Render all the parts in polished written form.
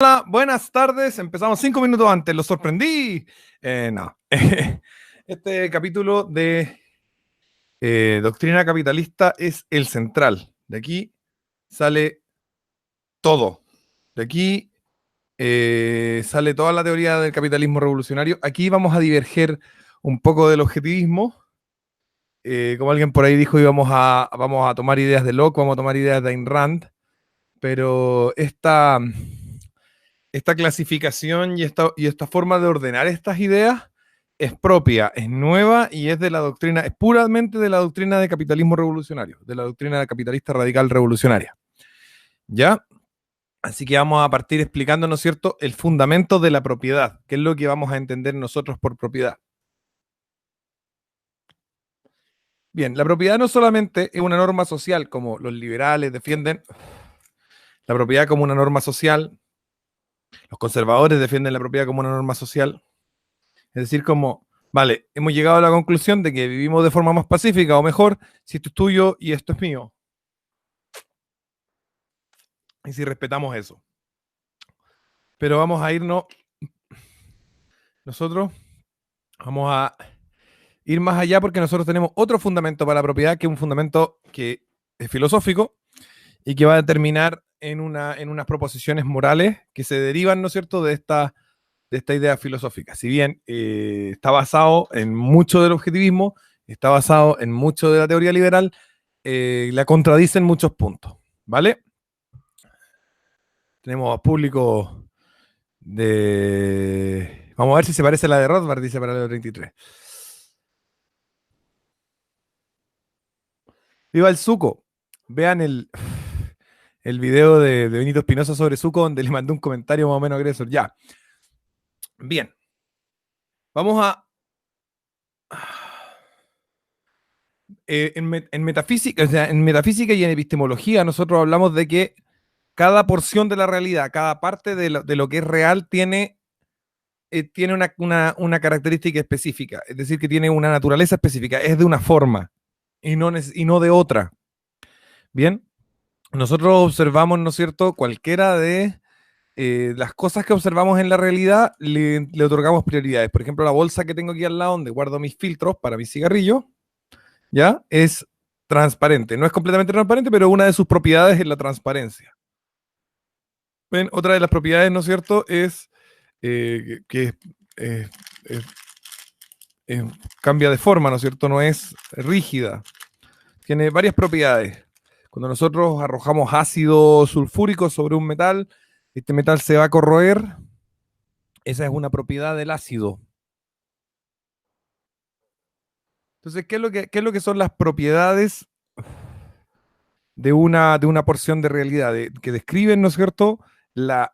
Hola, buenas tardes. Empezamos 5 minutos antes. Lo sorprendí. No. Este capítulo de Doctrina Capitalista es el central. De aquí sale todo. De aquí sale toda la teoría del capitalismo revolucionario. Aquí vamos a diverger un poco del objetivismo. Como alguien por ahí dijo, vamos a tomar ideas de Locke, vamos a tomar ideas de Ayn Rand. Pero esta clasificación y esta forma de ordenar estas ideas es propia, es nueva y es de la doctrina, es puramente de la doctrina de capitalismo revolucionario, de la doctrina capitalista radical revolucionaria. ¿Ya? Así que vamos a partir explicando, ¿no es cierto?, el fundamento de la propiedad, que es lo que vamos a entender nosotros por propiedad. Bien, la propiedad no solamente es una norma social, como los liberales defienden la propiedad como una norma social, los conservadores defienden la propiedad como una norma social. Es decir, como, vale, hemos llegado a la conclusión de que vivimos de forma más pacífica o mejor si esto es tuyo y esto es mío. Y si respetamos eso. Pero vamos a irnos, nosotros vamos a ir más allá porque nosotros tenemos otro fundamento para la propiedad, que es un fundamento que es filosófico y que va a determinar en unas proposiciones morales que se derivan, ¿no es cierto?, de esta idea filosófica. Si bien está basado en mucho del objetivismo, está basado en mucho de la teoría liberal, la contradicen muchos puntos, ¿vale? Tenemos público de... Vamos a ver si se parece a la de Rothbard, dice Paralelo 33. Viva el Zuko. Vean el video de Benito Espinosa sobre Zuko, donde le mandé un comentario más o menos agresor. Ya. Bien. Vamos a... en metafísica, o sea, en metafísica y en epistemología nosotros hablamos de que cada porción de la realidad, cada parte de lo que es real tiene una característica específica, es decir, que tiene una naturaleza específica, es de una forma y no de otra. Bien, nosotros observamos, ¿no es cierto?, cualquiera de las cosas que observamos en la realidad le otorgamos prioridades. Por ejemplo, la bolsa que tengo aquí al lado donde guardo mis filtros para mis cigarrillos, ¿ya? Es transparente. No es completamente transparente, pero una de sus propiedades es la transparencia. ¿Ven? Otra de las propiedades, ¿no es cierto?, es que eh, eh, cambia de forma, ¿no es cierto? No es rígida. Tiene varias propiedades. Cuando nosotros arrojamos ácido sulfúrico sobre un metal, este metal se va a corroer. Esa es una propiedad del ácido. Entonces, ¿qué es lo que son las propiedades de una porción de realidad? Que describen, ¿no es cierto?, las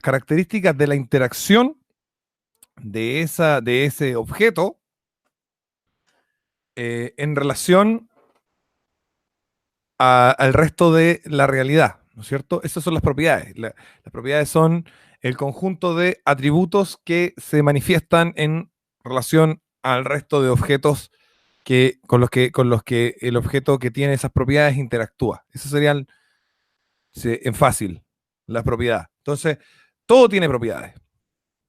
características de la interacción de ese objeto en relación al resto de la realidad, ¿no es cierto? Esas son las propiedades. Las propiedades son el conjunto de atributos que se manifiestan en relación al resto de objetos con los que el objeto que tiene esas propiedades interactúa. Eso serían, en fácil, las propiedades. Entonces, todo tiene propiedades.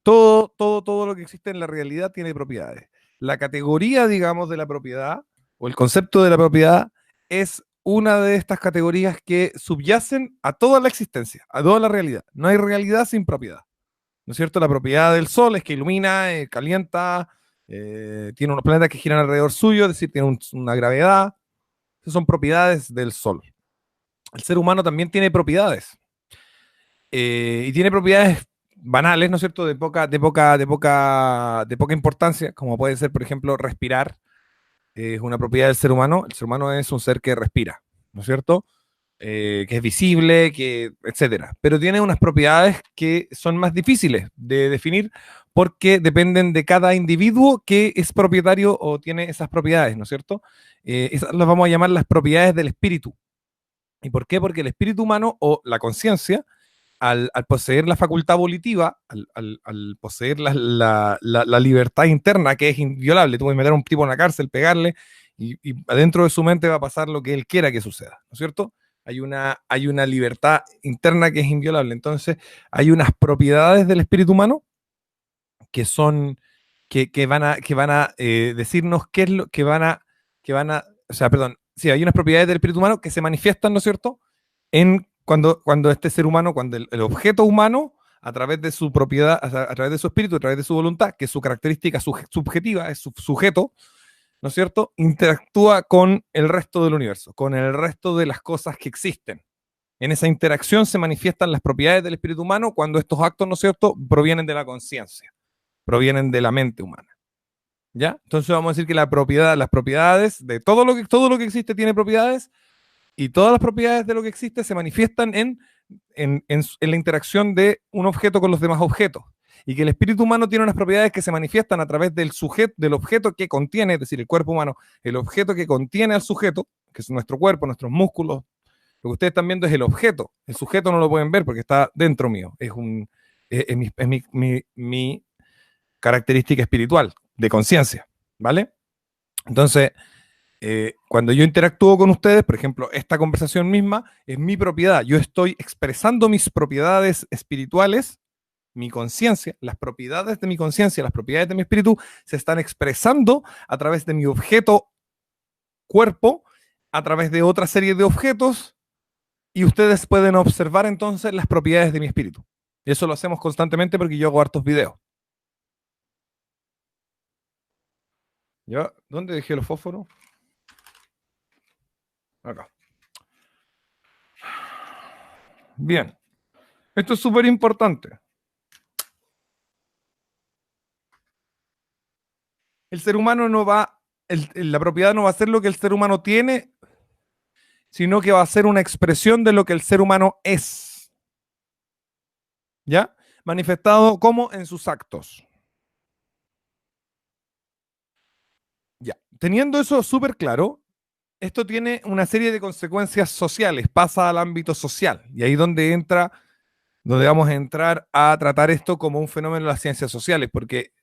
Todo lo que existe en la realidad tiene propiedades. La categoría, digamos, de la propiedad o el concepto de la propiedad es una de estas categorías que subyacen a toda la existencia, a toda la realidad. No hay realidad sin propiedad. ¿No es cierto? La propiedad del Sol es que ilumina, calienta, tiene unos planetas que giran alrededor suyo, es decir, tiene una gravedad. Esas son propiedades del Sol. El ser humano también tiene propiedades. Y tiene propiedades banales, ¿no es cierto?, de poca importancia, como puede ser, por ejemplo, respirar. Es una propiedad del ser humano. El ser humano es un ser que respira, ¿no es cierto? Que es visible, etcétera. Pero tiene unas propiedades que son más difíciles de definir porque dependen de cada individuo que es propietario o tiene esas propiedades, ¿no es cierto? Esas las vamos a llamar las propiedades del espíritu. ¿Y por qué? Porque el espíritu humano o la conciencia, al poseer la facultad volitiva, al poseer la libertad interna que es inviolable, tú puedes meter a un tipo en la cárcel, pegarle, y adentro de su mente va a pasar lo que él quiera que suceda, ¿no es cierto? hay una libertad interna que es inviolable. Entonces, hay unas propiedades del espíritu humano que son, que van a decirnos qué es lo que van a, o sea, perdón, sí, hay unas propiedades del espíritu humano que se manifiestan, ¿no es cierto?, en cuando este ser humano, cuando el objeto humano, a través de su propiedad, a través de su espíritu, a través de su voluntad, que es su característica subjetiva, es su sujeto, ¿no es cierto?, interactúa con el resto del universo, con el resto de las cosas que existen. En esa interacción se manifiestan las propiedades del espíritu humano cuando estos actos, ¿no es cierto?, provienen de la conciencia, provienen de la mente humana. ¿Ya? Entonces vamos a decir que la propiedad, las propiedades de todo lo que existe tiene propiedades, y todas las propiedades de lo que existe se manifiestan en la interacción de un objeto con los demás objetos. Y que el espíritu humano tiene unas propiedades que se manifiestan a través del sujeto, del objeto que contiene, es decir, el cuerpo humano, el objeto que contiene al sujeto, que es nuestro cuerpo, nuestros músculos. Lo que ustedes están viendo es el objeto. El sujeto no lo pueden ver porque está dentro mío. Mi característica espiritual, de conciencia, ¿vale? Entonces, cuando yo interactúo con ustedes, por ejemplo, esta conversación misma es mi propiedad. Yo estoy expresando mis propiedades espirituales, mi conciencia, las propiedades de mi conciencia, las propiedades de mi espíritu se están expresando a través de mi objeto cuerpo, a través de otra serie de objetos, y ustedes pueden observar entonces las propiedades de mi espíritu. Y eso lo hacemos constantemente porque yo hago hartos videos. ¿Ya? ¿Dónde dejé los fósforos? Acá. Bien. Esto es súper importante. El ser humano no va, la propiedad no va a ser lo que el ser humano tiene, sino que va a ser una expresión de lo que el ser humano es. ¿Ya? Manifestado como en sus actos. Ya. Teniendo eso súper claro, esto tiene una serie de consecuencias sociales, pasa al ámbito social. Y ahí donde vamos a entrar a tratar esto como un fenómeno de las ciencias sociales, porque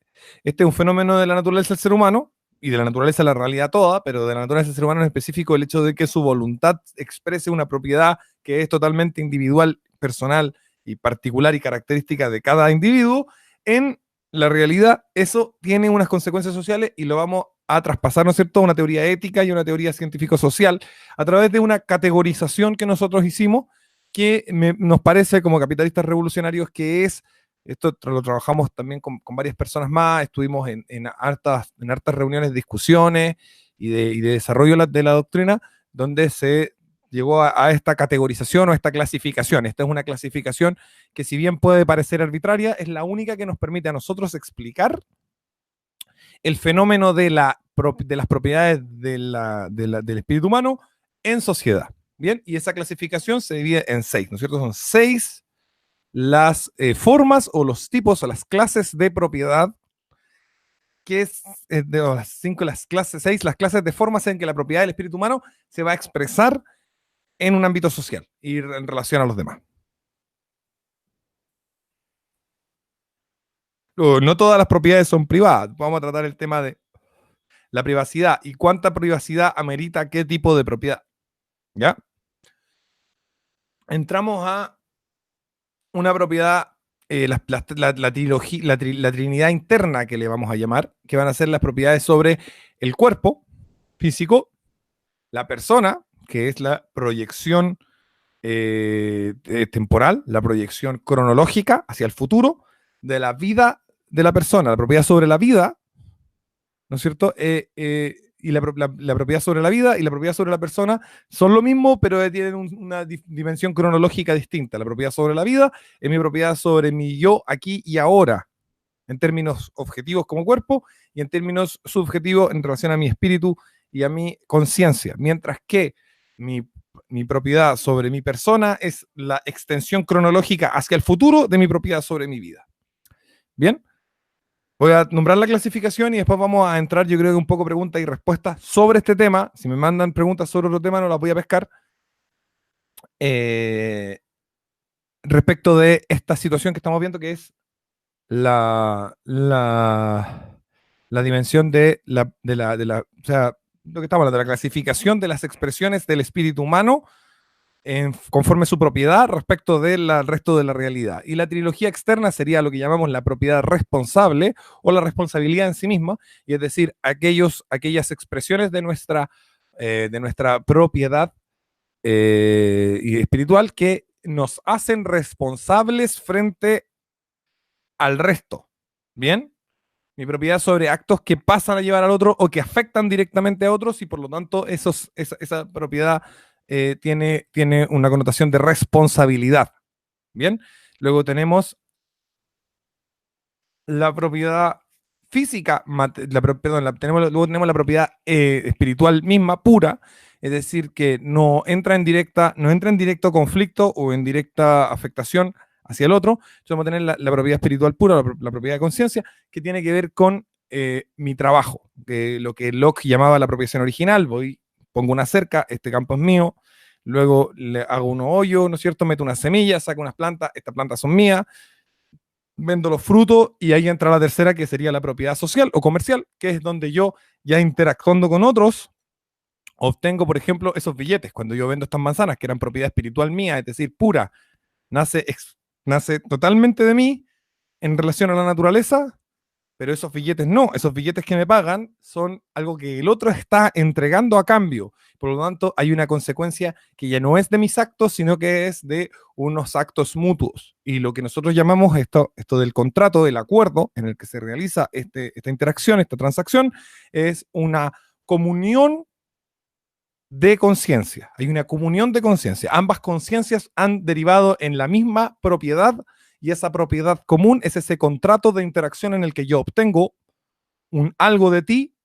este es un fenómeno de la naturaleza del ser humano y de la naturaleza de la realidad toda, pero de la naturaleza del ser humano en específico el hecho de que su voluntad exprese una propiedad que es totalmente individual, personal y particular y característica de cada individuo. En la realidad eso tiene unas consecuencias sociales y lo vamos a traspasar, ¿no es cierto?, a una teoría ética y una teoría científico-social a través de una categorización que nosotros hicimos que nos parece como capitalistas revolucionarios que es, esto lo trabajamos también con varias personas más, estuvimos en hartas reuniones, discusiones y de desarrollo de la doctrina, donde se llegó a esta categorización o esta clasificación. Esta es una clasificación que, si bien puede parecer arbitraria, es la única que nos permite a nosotros explicar el fenómeno de las propiedades del espíritu humano en sociedad. Bien, y esa clasificación se divide en 6, ¿no es cierto? Son 6 las formas o los tipos o las clases de propiedad, que es de las 5, las clases, 6, las clases de formas en que la propiedad del espíritu humano se va a expresar en un ámbito social y en relación a los demás. No todas las propiedades son privadas. Vamos a tratar el tema de la privacidad y cuánta privacidad amerita qué tipo de propiedad. ¿Ya? Entramos a una propiedad, la trinidad interna que le vamos a llamar, que van a ser las propiedades sobre el cuerpo físico, la persona, que es la proyección temporal, la proyección cronológica hacia el futuro de la vida de la persona, la propiedad sobre la vida, ¿no es cierto? Y la propiedad sobre la vida y la propiedad sobre la persona son lo mismo, pero tienen una dimensión cronológica distinta. La propiedad sobre la vida es mi propiedad sobre mi yo aquí y ahora, en términos objetivos como cuerpo y en términos subjetivos en relación a mi espíritu y a mi conciencia. Mientras que mi propiedad sobre mi persona es la extensión cronológica hacia el futuro de mi propiedad sobre mi vida. ¿Bien? Voy a nombrar la clasificación y después vamos a entrar, yo creo que un poco preguntas y respuestas sobre este tema. Si me mandan preguntas sobre otro tema, no las voy a pescar. Respecto de esta situación que estamos viendo, que es la dimensión o sea, lo que estamos hablando, de la clasificación de las expresiones del espíritu humano conforme su propiedad respecto del resto de la realidad. Y la trilogía externa sería lo que llamamos la propiedad responsable o la responsabilidad en sí misma, y es decir, aquellas expresiones de nuestra propiedad y espiritual que nos hacen responsables frente al resto. ¿Bien? Mi propiedad sobre actos que pasan a llevar al otro o que afectan directamente a otros y por lo tanto esa propiedad tiene una connotación de responsabilidad. Bien, luego tenemos la propiedad física, luego tenemos la propiedad espiritual misma, pura, es decir, que no entra en directo conflicto o en directa afectación hacia el otro. Entonces vamos a tener la propiedad espiritual pura, la propiedad de conciencia, que tiene que ver con mi trabajo, lo que Locke llamaba la apropiación original. Pongo una cerca, este campo es mío, luego le hago un hoyo, ¿no es cierto? Meto unas semillas, saco unas plantas, estas plantas son mías, vendo los frutos y ahí entra la tercera, que sería la propiedad social o comercial, que es donde yo, ya interactuando con otros, obtengo, por ejemplo, esos billetes. Cuando yo vendo estas manzanas, que eran propiedad espiritual mía, es decir, pura, nace, nace totalmente de mí en relación a la naturaleza, pero esos billetes no, esos billetes que me pagan son algo que el otro está entregando a cambio. Por lo tanto, hay una consecuencia que ya no es de mis actos, sino que es de unos actos mutuos. Y lo que nosotros llamamos esto del contrato, del acuerdo en el que se realiza esta interacción, esta transacción, es una comunión de conciencia. Hay una comunión de conciencia. Ambas conciencias han derivado en la misma propiedad y esa propiedad común es ese contrato de interacción en el que yo obtengo un algo de ti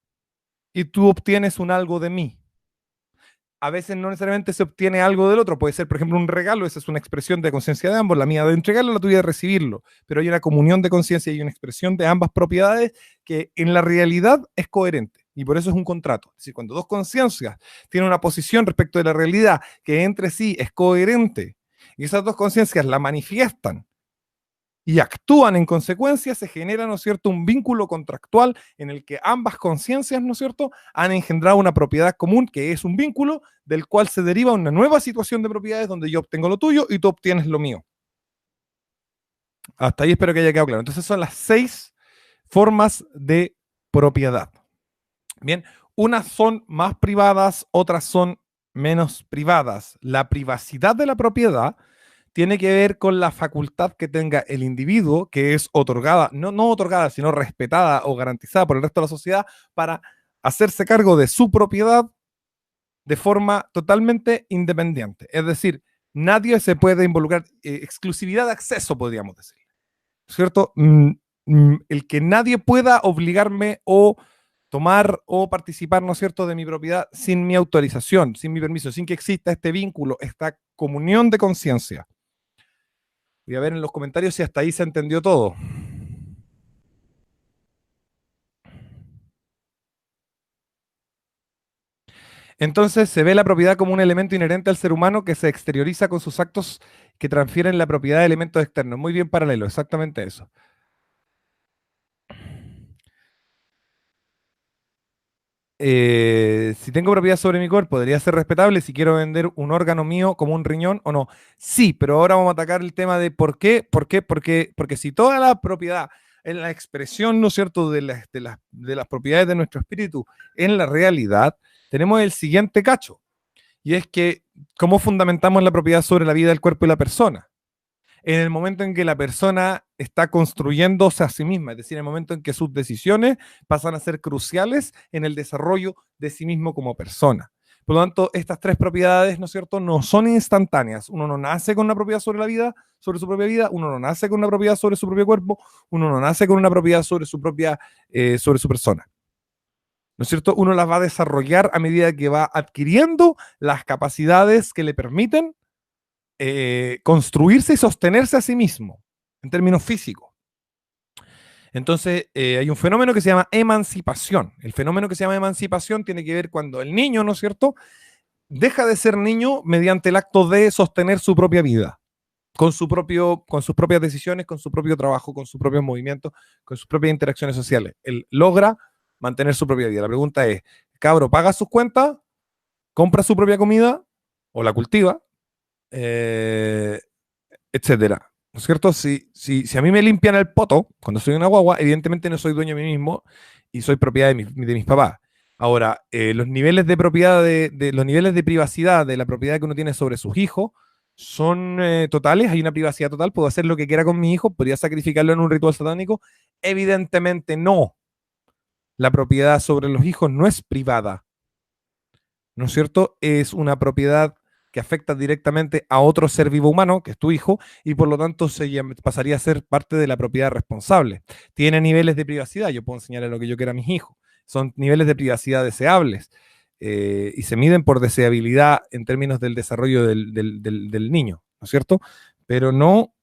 y tú obtienes un algo de mí. A veces no necesariamente se obtiene algo del otro, puede ser, por ejemplo, un regalo, esa es una expresión de conciencia de ambos, la mía de entregarlo, la tuya de recibirlo, pero hay una comunión de conciencia y una expresión de ambas propiedades que en la realidad es coherente, y por eso es un contrato. Es decir, cuando dos conciencias tienen una posición respecto de la realidad que entre sí es coherente, y esas dos conciencias la manifiestan y actúan en consecuencia, se genera, ¿no es cierto?, un vínculo contractual en el que ambas conciencias, ¿no es cierto?, han engendrado una propiedad común que es un vínculo del cual se deriva una nueva situación de propiedades donde yo obtengo lo tuyo y tú obtienes lo mío. Hasta ahí espero que haya quedado claro. Entonces son las 6 formas de propiedad. Bien, unas son más privadas, otras son menos privadas. La privacidad de la propiedad tiene que ver con la facultad que tenga el individuo, que es otorgada, no otorgada, sino respetada o garantizada por el resto de la sociedad, para hacerse cargo de su propiedad de forma totalmente independiente. Es decir, nadie se puede involucrar, exclusividad de acceso, podríamos decir, ¿cierto? El que nadie pueda obligarme o tomar o participar, ¿no es cierto?, de mi propiedad sin mi autorización, sin mi permiso, sin que exista este vínculo, esta comunión de conciencia. Voy a ver en los comentarios si hasta ahí se entendió todo. Entonces se ve la propiedad como un elemento inherente al ser humano que se exterioriza con sus actos que transfieren la propiedad de elementos externos. Muy bien paralelo, exactamente eso. Si tengo propiedad sobre mi cuerpo, ¿debería ser respetable si quiero vender un órgano mío como un riñón o no? Sí, pero ahora vamos a atacar el tema de por qué, porque si toda la propiedad es la expresión, ¿no es cierto?, de las propiedades de nuestro espíritu en la realidad, tenemos el siguiente cacho, y es que, ¿cómo fundamentamos la propiedad sobre la vida del cuerpo y la persona? En el momento en que la persona está construyéndose a sí misma, es decir, en el momento en que sus decisiones pasan a ser cruciales en el desarrollo de sí mismo como persona. Por lo tanto, estas 3 propiedades, ¿no es cierto?, no son instantáneas. Uno no nace con una propiedad sobre la vida, sobre su propia vida, uno no nace con una propiedad sobre su propio cuerpo, uno no nace con una propiedad sobre su propia, sobre su persona. ¿No es cierto? Uno las va a desarrollar a medida que va adquiriendo las capacidades que le permiten construirse y sostenerse a sí mismo, en términos físicos. Entonces, hay un fenómeno que se llama emancipación. El fenómeno que se llama emancipación tiene que ver cuando el niño, ¿no es cierto?, deja de ser niño mediante el acto de sostener su propia vida, con sus propias decisiones, con su propio trabajo, con sus propios movimientos, con sus propias interacciones sociales. Él logra mantener su propia vida. La pregunta es, cabro, ¿paga sus cuentas? ¿Compra su propia comida? ¿O la cultiva? eh, etcétera. ¿No es cierto? Si a mí me limpian el poto cuando soy una guagua, evidentemente no soy dueño de mí mismo y soy propiedad de mis papás. Ahora, los niveles de propiedad, los niveles de privacidad de la propiedad que uno tiene sobre sus hijos son totales, hay una privacidad total, puedo hacer lo que quiera con mi hijo, podría sacrificarlo en un ritual satánico. Evidentemente no. La propiedad sobre los hijos no es privada, ¿no es cierto? Es una propiedad que afecta directamente a otro ser vivo humano, que es tu hijo, y por lo tanto pasaría a ser parte de la propiedad responsable. Tiene niveles de privacidad, yo puedo enseñarle lo que yo quiera a mis hijos, son niveles de privacidad deseables, y se miden por deseabilidad en términos del desarrollo del niño, ¿no es cierto? Pero no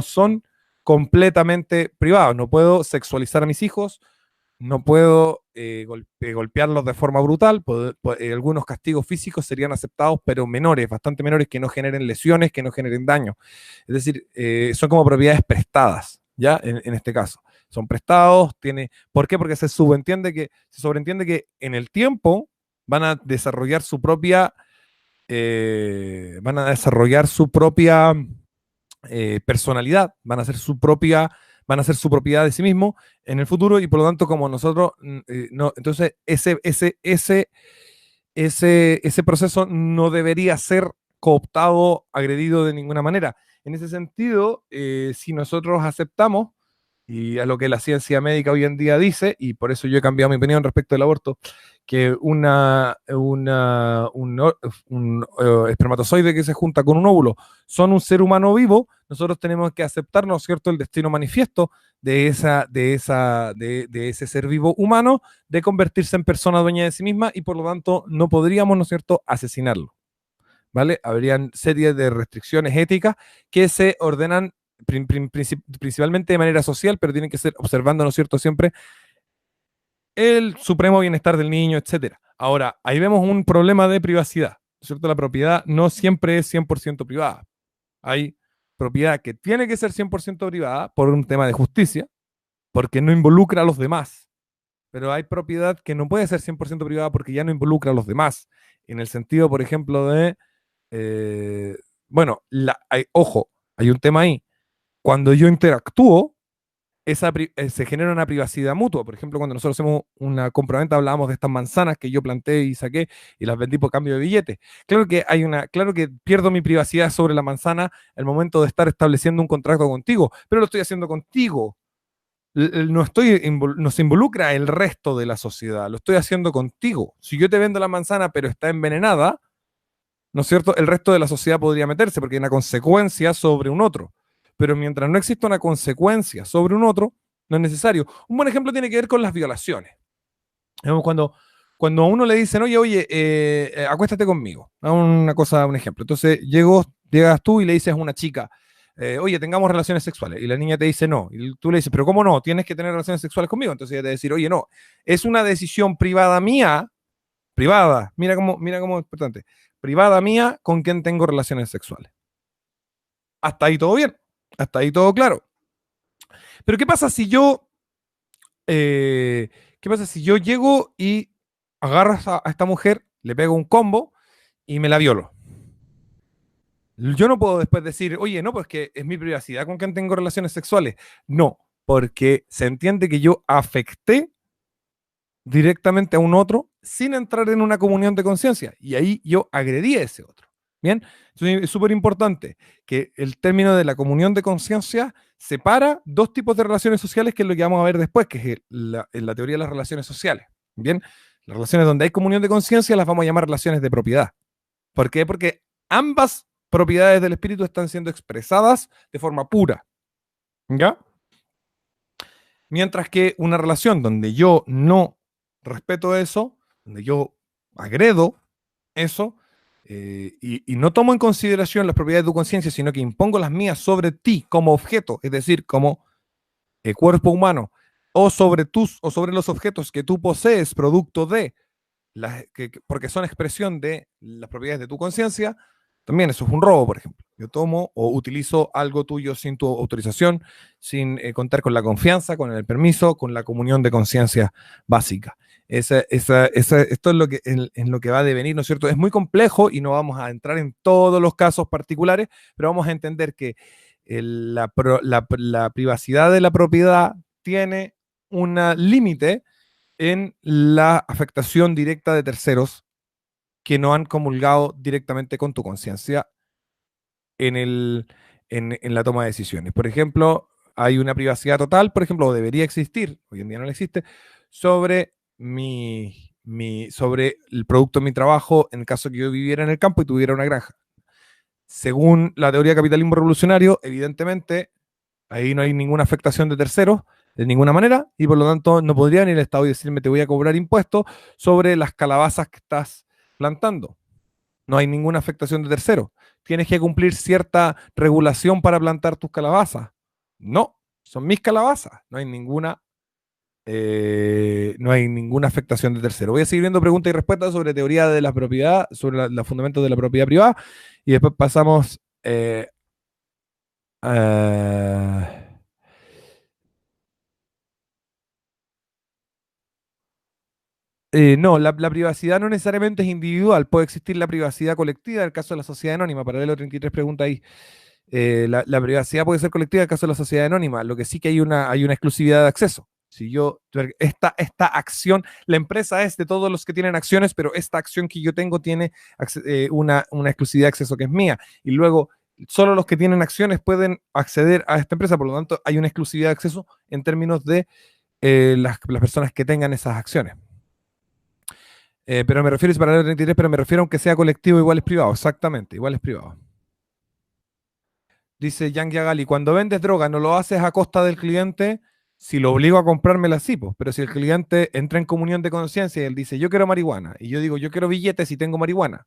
son completamente privados, no puedo sexualizar a mis hijos, no puedo golpearlos de forma brutal. Algunos castigos físicos serían aceptados, pero menores, bastante menores, que no generen lesiones, que no generen daño. Es decir, son como propiedades prestadas, ¿ya? En este caso. Son prestados, ¿por qué? Porque se sobreentiende que en el tiempo van a desarrollar su propia, personalidad, van a ser su propiedad de sí mismo en el futuro, y por lo tanto, como nosotros, no, entonces ese proceso no debería ser cooptado, agredido de ninguna manera. En ese sentido, si nosotros aceptamos, y a lo que la ciencia médica hoy en día dice, y por eso yo he cambiado mi opinión respecto del aborto, que un espermatozoide que se junta con un óvulo son un ser humano vivo, nosotros tenemos que aceptar, ¿no es cierto?, el destino manifiesto de ese ser vivo humano, de convertirse en persona dueña de sí misma, y por lo tanto no podríamos, ¿no es cierto?, asesinarlo, ¿vale? Habrían series de restricciones éticas que se ordenan principalmente de manera social, pero tienen que ser observando, ¿no es cierto?, siempre el supremo bienestar del niño, etcétera. Ahora, ahí vemos un problema de privacidad, ¿no es cierto? La propiedad no siempre es 100% privada. Hay propiedad que tiene que ser 100% privada por un tema de justicia, porque no involucra a los demás. Pero hay propiedad que no puede ser 100% privada porque ya no involucra a los demás. En el sentido, por ejemplo, eh, bueno, ojo, hay un tema ahí. Cuando yo interactúo, se genera una privacidad mutua. Por ejemplo, cuando nosotros hacemos una compraventa, hablábamos de estas manzanas que yo planté y saqué y las vendí por cambio de billetes. Claro que pierdo mi privacidad sobre la manzana al momento de estar estableciendo un contrato contigo, pero lo estoy haciendo contigo. No se involucra el resto de la sociedad, lo estoy haciendo contigo. Si yo te vendo la manzana pero está envenenada, ¿no es cierto? El resto de la sociedad podría meterse porque hay una consecuencia sobre un otro. Pero mientras no exista una consecuencia sobre un otro, no es necesario. Un buen ejemplo tiene que ver con las violaciones. Cuando a uno le dicen, oye, acuéstate conmigo, un ejemplo. Entonces llegas tú y le dices a una chica, oye, tengamos relaciones sexuales. Y la niña te dice no. Y tú le dices, pero ¿cómo no? Tienes que tener relaciones sexuales conmigo. Entonces ella te va a decir, oye, no, es una decisión privada mía, privada, mira cómo es importante, privada mía con quien tengo relaciones sexuales. Hasta ahí todo bien, hasta ahí todo claro. Pero ¿qué pasa si yo llego y agarro a esta mujer, le pego un combo y me la violo? Yo no puedo después decir, oye, no, pues que es mi privacidad con quien tengo relaciones sexuales. No, porque se entiende que yo afecté directamente a un otro sin entrar en una comunión de conciencia. Y ahí yo agredí a ese otro. Bien, entonces es súper importante que el término de la comunión de conciencia separa dos tipos de relaciones sociales, que es lo que vamos a ver después, que es la teoría de las relaciones sociales. Bien, las relaciones donde hay comunión de conciencia las vamos a llamar relaciones de propiedad. ¿Por qué? Porque ambas propiedades del espíritu están siendo expresadas de forma pura. ¿Ya? Mientras que una relación donde yo no respeto eso, donde yo agredo eso, y no tomo en consideración las propiedades de tu conciencia, sino que impongo las mías sobre ti como objeto, es decir, como cuerpo humano, o sobre los objetos que tú posees, producto de porque son expresión de las propiedades de tu conciencia. También eso es un robo, por ejemplo. Yo tomo o utilizo algo tuyo sin tu autorización, sin contar con la confianza, con el permiso, con la comunión de conciencia básica. Esto es lo que, en lo que va a devenir, ¿no es cierto? Es muy complejo y no vamos a entrar en todos los casos particulares, pero vamos a entender que la privacidad de la propiedad tiene un límite en la afectación directa de terceros que no han comulgado directamente con tu conciencia en, en la toma de decisiones. Por ejemplo, hay una privacidad total, por ejemplo, o debería existir, hoy en día no la existe, sobre sobre el producto de mi trabajo en el caso que yo viviera en el campo y tuviera una granja. Según la teoría de capitalismo revolucionario, evidentemente, ahí no hay ninguna afectación de terceros de ninguna manera y por lo tanto no podría ni el Estado decirme te voy a cobrar impuestos sobre las calabazas que estás plantando. No hay ninguna afectación de terceros. Tienes que cumplir cierta regulación para plantar tus calabazas. No, son mis calabazas. No hay ninguna afectación de tercero. Voy a seguir viendo preguntas y respuestas sobre teoría de la propiedad, sobre los fundamentos de la propiedad privada y después pasamos a... no, la privacidad no necesariamente es individual, puede existir la privacidad colectiva en el caso de la sociedad anónima. Paralelo 33 pregunta ahí. La privacidad puede ser colectiva en el caso de la sociedad anónima, lo que sí que hay una exclusividad de acceso. Si yo, esta acción, la empresa es de todos los que tienen acciones, pero esta acción que yo tengo tiene una exclusividad de acceso que es mía. Y luego, solo los que tienen acciones pueden acceder a esta empresa, por lo tanto, hay una exclusividad de acceso en términos de las personas que tengan esas acciones. Pero me refiero, es para el 33, pero me refiero a aunque sea colectivo, igual es privado. Exactamente, igual es privado. Dice Yang Yagali, cuando vendes droga no lo haces a costa del cliente, si lo obligo a comprármela, sí, pues. Pero si el cliente entra en comunión de conciencia y él dice, yo quiero marihuana, y yo digo, yo quiero billetes y tengo marihuana,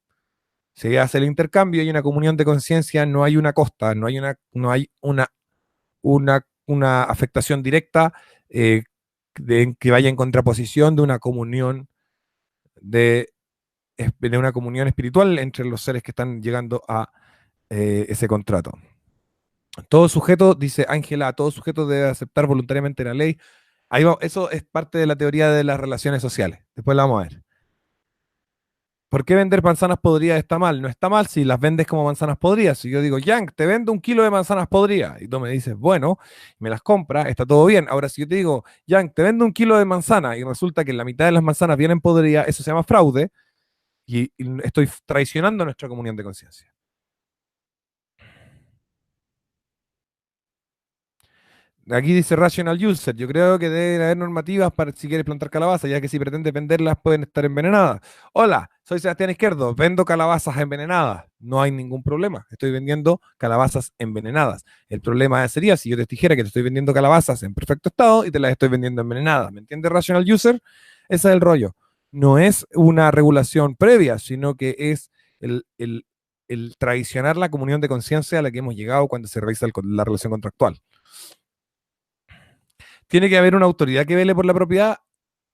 se hace el intercambio, hay una comunión de conciencia, no hay una costa, no hay una afectación directa que vaya en contraposición de una comunión de, de una comunión espiritual entre los seres que están llegando a ese contrato. Todo sujeto, dice Ángela, todo sujeto debe aceptar voluntariamente la ley. Ahí va, eso es parte de la teoría de las relaciones sociales. Después la vamos a ver. ¿Por qué vender manzanas podridas está mal? No está mal si las vendes como manzanas podridas. Si yo digo, Yang, te vendo 1 kilo de manzanas podridas, y tú me dices, bueno, me las compras, está todo bien. Ahora, si yo te digo, Yang, te vendo 1 kilo de manzana y resulta que la mitad de las manzanas vienen podridas, eso se llama fraude y estoy traicionando nuestra comunión de conciencia. Aquí dice Rational User. Yo creo que deben haber normativas para si quieres plantar calabazas, ya que si pretendes venderlas pueden estar envenenadas. Hola, soy Sebastián Izquierdo. Vendo calabazas envenenadas. No hay ningún problema. Estoy vendiendo calabazas envenenadas. El problema sería si yo te dijera que te estoy vendiendo calabazas en perfecto estado y te las estoy vendiendo envenenadas. ¿Me entiendes, Rational User? Ese es el rollo. No es una regulación previa, sino que es el traicionar la comunión de conciencia a la que hemos llegado cuando se revisa la relación contractual. Tiene que haber una autoridad que vele por la propiedad,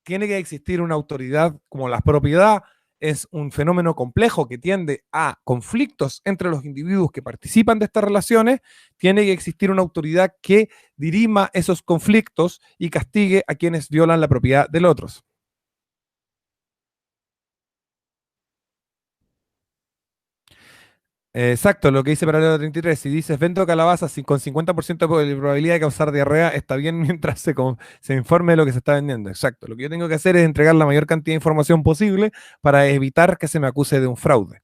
tiene que existir una autoridad, como la propiedad es un fenómeno complejo que tiende a conflictos entre los individuos que participan de estas relaciones, tiene que existir una autoridad que dirima esos conflictos y castigue a quienes violan la propiedad del otro. Exacto, lo que dice Paralelo 33. Si dices vendo calabazas con 50% de probabilidad de causar diarrea, está bien mientras se informe de lo que se está vendiendo. Exacto. Lo que yo tengo que hacer es entregar la mayor cantidad de información posible para evitar que se me acuse de un fraude.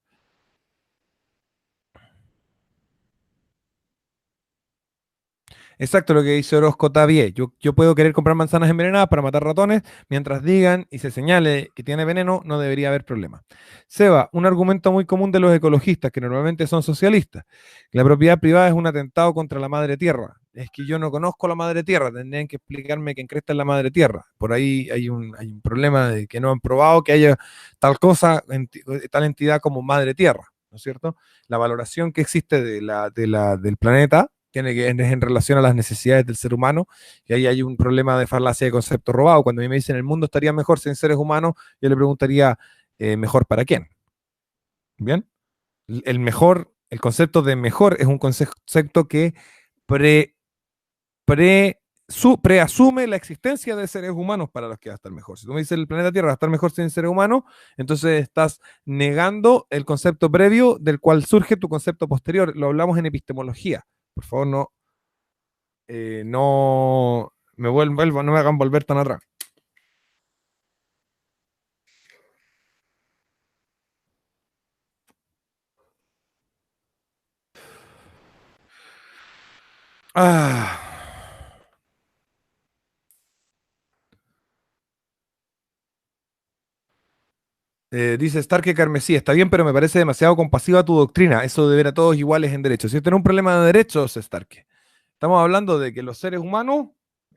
Exacto, lo que dice Orozco Tavier. Yo puedo querer comprar manzanas envenenadas para matar ratones, mientras digan y se señale que tiene veneno, no debería haber problema. Seba, un argumento muy común de los ecologistas, que normalmente son socialistas. La propiedad privada es un atentado contra la madre tierra. Es que yo no conozco la madre tierra, tendrían que explicarme quién cresta es la madre tierra. Por ahí hay un problema de que no han probado que haya tal cosa, tal entidad como madre tierra, ¿no es cierto? La valoración que existe del planeta tiene que es en relación a las necesidades del ser humano, y ahí hay un problema de falacia de concepto robado. Cuando a mí me dicen el mundo estaría mejor sin seres humanos, yo le preguntaría, ¿mejor para quién? ¿Bien? El concepto de mejor es un concepto que presume preasume la existencia de seres humanos para los que va a estar mejor. Si tú me dices el planeta Tierra va a estar mejor sin seres humanos, entonces estás negando el concepto previo del cual surge tu concepto posterior. Lo hablamos en epistemología. Por favor, no me hagan volver tan atrás. Ah. Dice Stark Carmesí, está bien, pero me parece demasiado compasiva tu doctrina, eso de ver a todos iguales en derechos. Si este no es un problema de derechos, Stark, estamos hablando de que los seres humanos,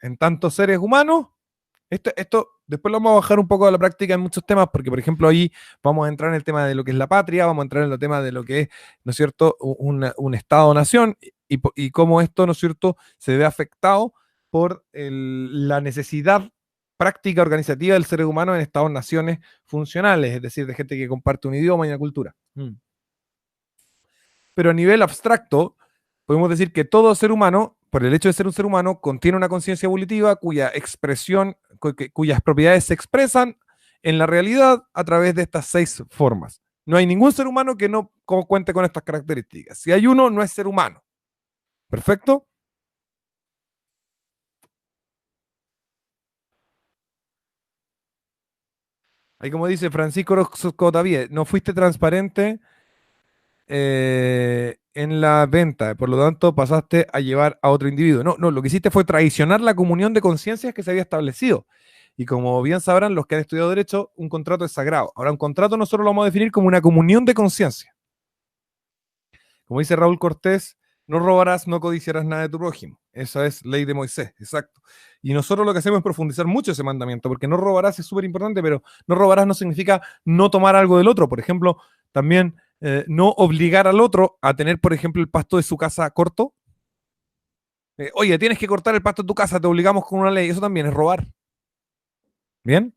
en tantos seres humanos, esto después lo vamos a bajar un poco a la práctica en muchos temas, porque por ejemplo ahí vamos a entrar en el tema de lo que es la patria, vamos a entrar en el tema de lo que es, ¿no es cierto?, un Estado-nación y cómo esto, ¿no es cierto?, se ve afectado por la necesidad práctica organizativa del ser humano en Estados-naciones funcionales, es decir, de gente que comparte un idioma y una cultura. Pero a nivel abstracto, podemos decir que todo ser humano, por el hecho de ser un ser humano, contiene una conciencia evolutiva cuya expresión, cuyas propiedades se expresan en la realidad a través de estas 6 formas. No hay ningún ser humano que no cuente con estas características. Si hay uno, no es ser humano. ¿Perfecto? Ahí como dice Francisco Cotavie, no fuiste transparente en la venta, por lo tanto pasaste a llevar a otro individuo. No, lo que hiciste fue traicionar la comunión de conciencias que se había establecido. Y como bien sabrán los que han estudiado Derecho, un contrato es sagrado. Ahora, un contrato nosotros lo vamos a definir como una comunión de conciencia. Como dice Raúl Cortés, no robarás, no codiciarás nada de tu prójimo. Esa es ley de Moisés, exacto. Y nosotros lo que hacemos es profundizar mucho ese mandamiento, porque no robarás es súper importante, pero no robarás no significa no tomar algo del otro. Por ejemplo, también no obligar al otro a tener, por ejemplo, el pasto de su casa corto. Oye, tienes que cortar el pasto de tu casa, te obligamos con una ley. Eso también es robar. ¿Bien?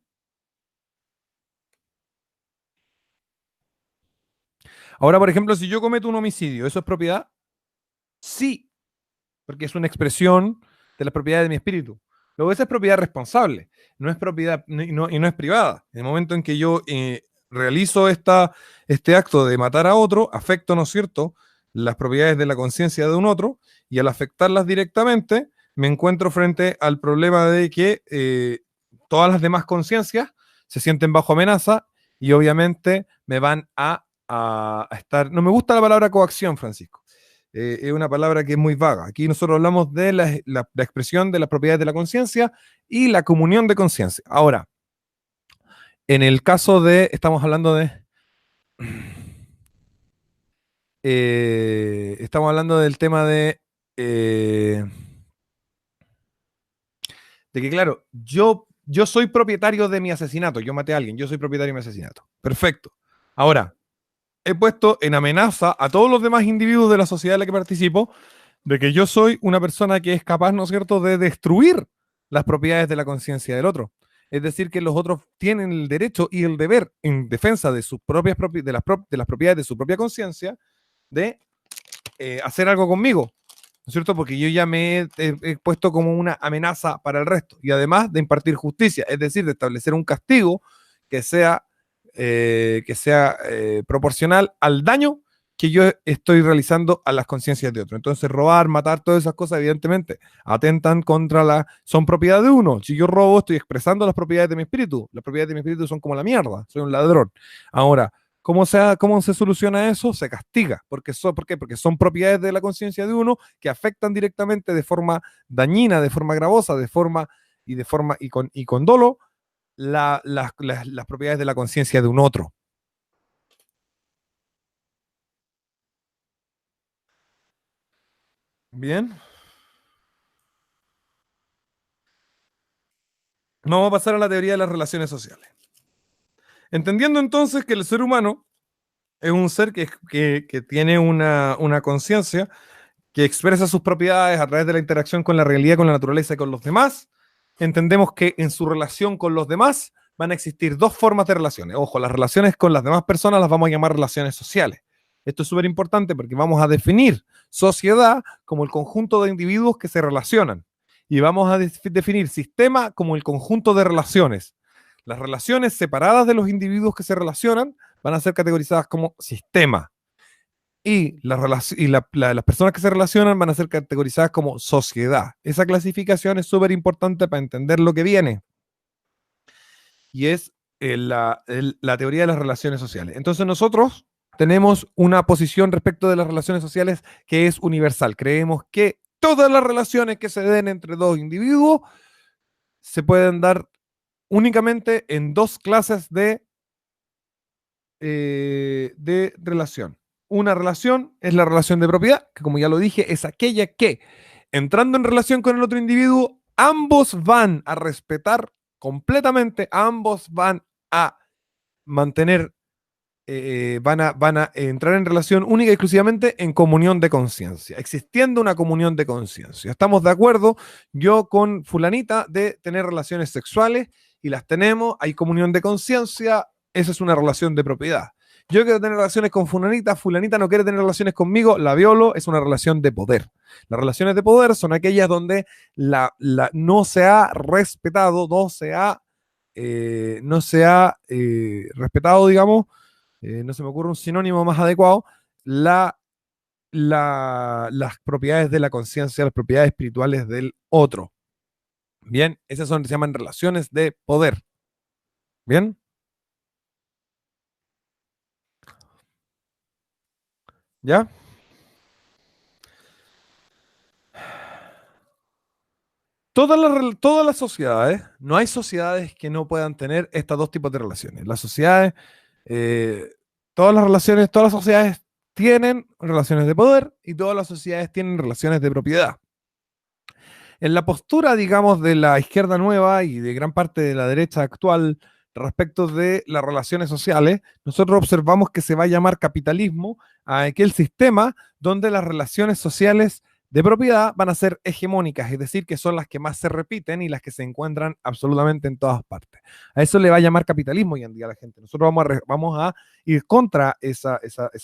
Ahora, por ejemplo, si yo cometo un homicidio, ¿eso es propiedad? Sí, porque es una expresión de las propiedades de mi espíritu. Luego, esa es propiedad responsable, no es propiedad y no es privada. En el momento en que yo realizo este acto de matar a otro, afecto, ¿no es cierto?, las propiedades de la conciencia de un otro, y al afectarlas directamente, me encuentro frente al problema de que todas las demás conciencias se sienten bajo amenaza y obviamente me van a estar... No me gusta la palabra coacción, Francisco. Es una palabra que es muy vaga. Aquí nosotros hablamos de la expresión de las propiedades de la conciencia y la comunión de conciencia. Ahora, en el caso de, estamos hablando de, estamos hablando del tema de que, claro, yo soy propietario de mi asesinato, yo maté a alguien, yo soy propietario de mi asesinato. Perfecto. Ahora, he puesto en amenaza a todos los demás individuos de la sociedad en la que participo de que yo soy una persona que es capaz, ¿no es cierto?, de destruir las propiedades de la conciencia del otro. Es decir, que los otros tienen el derecho y el deber, en defensa de sus propias de las propiedades de su propia conciencia, de hacer algo conmigo, ¿no es cierto? Porque yo ya me he puesto como una amenaza para el resto. Y además de impartir justicia, es decir, de establecer un castigo que sea proporcional al daño que yo estoy realizando a las conciencias de otro. Entonces, robar, matar, todas esas cosas, evidentemente, atentan son propiedad de uno. Si yo robo, estoy expresando las propiedades de mi espíritu. Las propiedades de mi espíritu son como la mierda, soy un ladrón. Ahora, ¿cómo se soluciona eso? Se castiga. ¿Por qué? Porque son propiedades de la conciencia de uno que afectan directamente de forma dañina, de forma gravosa, y con dolo las propiedades de la conciencia de un otro. Bien. Vamos a pasar a la teoría de las relaciones sociales. Entendiendo entonces que el ser humano es un ser que tiene una conciencia que expresa sus propiedades a través de la interacción con la realidad, con la naturaleza y con los demás, entendemos que en su relación con los demás van a existir 2 formas de relaciones. Ojo, las relaciones con las demás personas las vamos a llamar relaciones sociales. Esto es súper importante porque vamos a definir sociedad como el conjunto de individuos que se relacionan. Y vamos a definir sistema como el conjunto de relaciones. Las relaciones separadas de los individuos que se relacionan van a ser categorizadas como sistema. Y, las personas que se relacionan van a ser categorizadas como sociedad. Esa clasificación es súper importante para entender lo que viene. Y es la teoría de las relaciones sociales. Entonces nosotros tenemos una posición respecto de las relaciones sociales que es universal. Creemos que todas las relaciones que se den entre dos individuos se pueden dar únicamente en dos clases de relación. Una relación es la relación de propiedad, que como ya lo dije, es aquella que, entrando en relación con el otro individuo, ambos van a respetar completamente, ambos van a mantener, van a entrar en relación única y exclusivamente en comunión de conciencia, existiendo una comunión de conciencia. Estamos de acuerdo, yo con fulanita, de tener relaciones sexuales y las tenemos, hay comunión de conciencia, esa es una relación de propiedad. Yo quiero tener relaciones con fulanita, fulanita no quiere tener relaciones conmigo, la violo, es una relación de poder. Las relaciones de poder son aquellas donde no se ha respetado, no se ha respetado, digamos, no se me ocurre un sinónimo más adecuado, las propiedades de la conciencia, las propiedades espirituales del otro. Bien, esas se llaman relaciones de poder. Bien. ¿Ya? Todas las sociedades, no hay sociedades que no puedan tener estos dos tipos de relaciones. Las sociedades, eh, todas las sociedades tienen relaciones de poder y todas las sociedades tienen relaciones de propiedad. En la postura, digamos, de la izquierda nueva y de gran parte de la derecha actual respecto de las relaciones sociales, nosotros observamos que se va a llamar capitalismo a aquel sistema donde las relaciones sociales de propiedad van a ser hegemónicas, es decir, que son las que más se repiten y las que se encuentran absolutamente en todas partes. A eso le va a llamar capitalismo hoy en día a la gente. Nosotros vamos a ir contra esa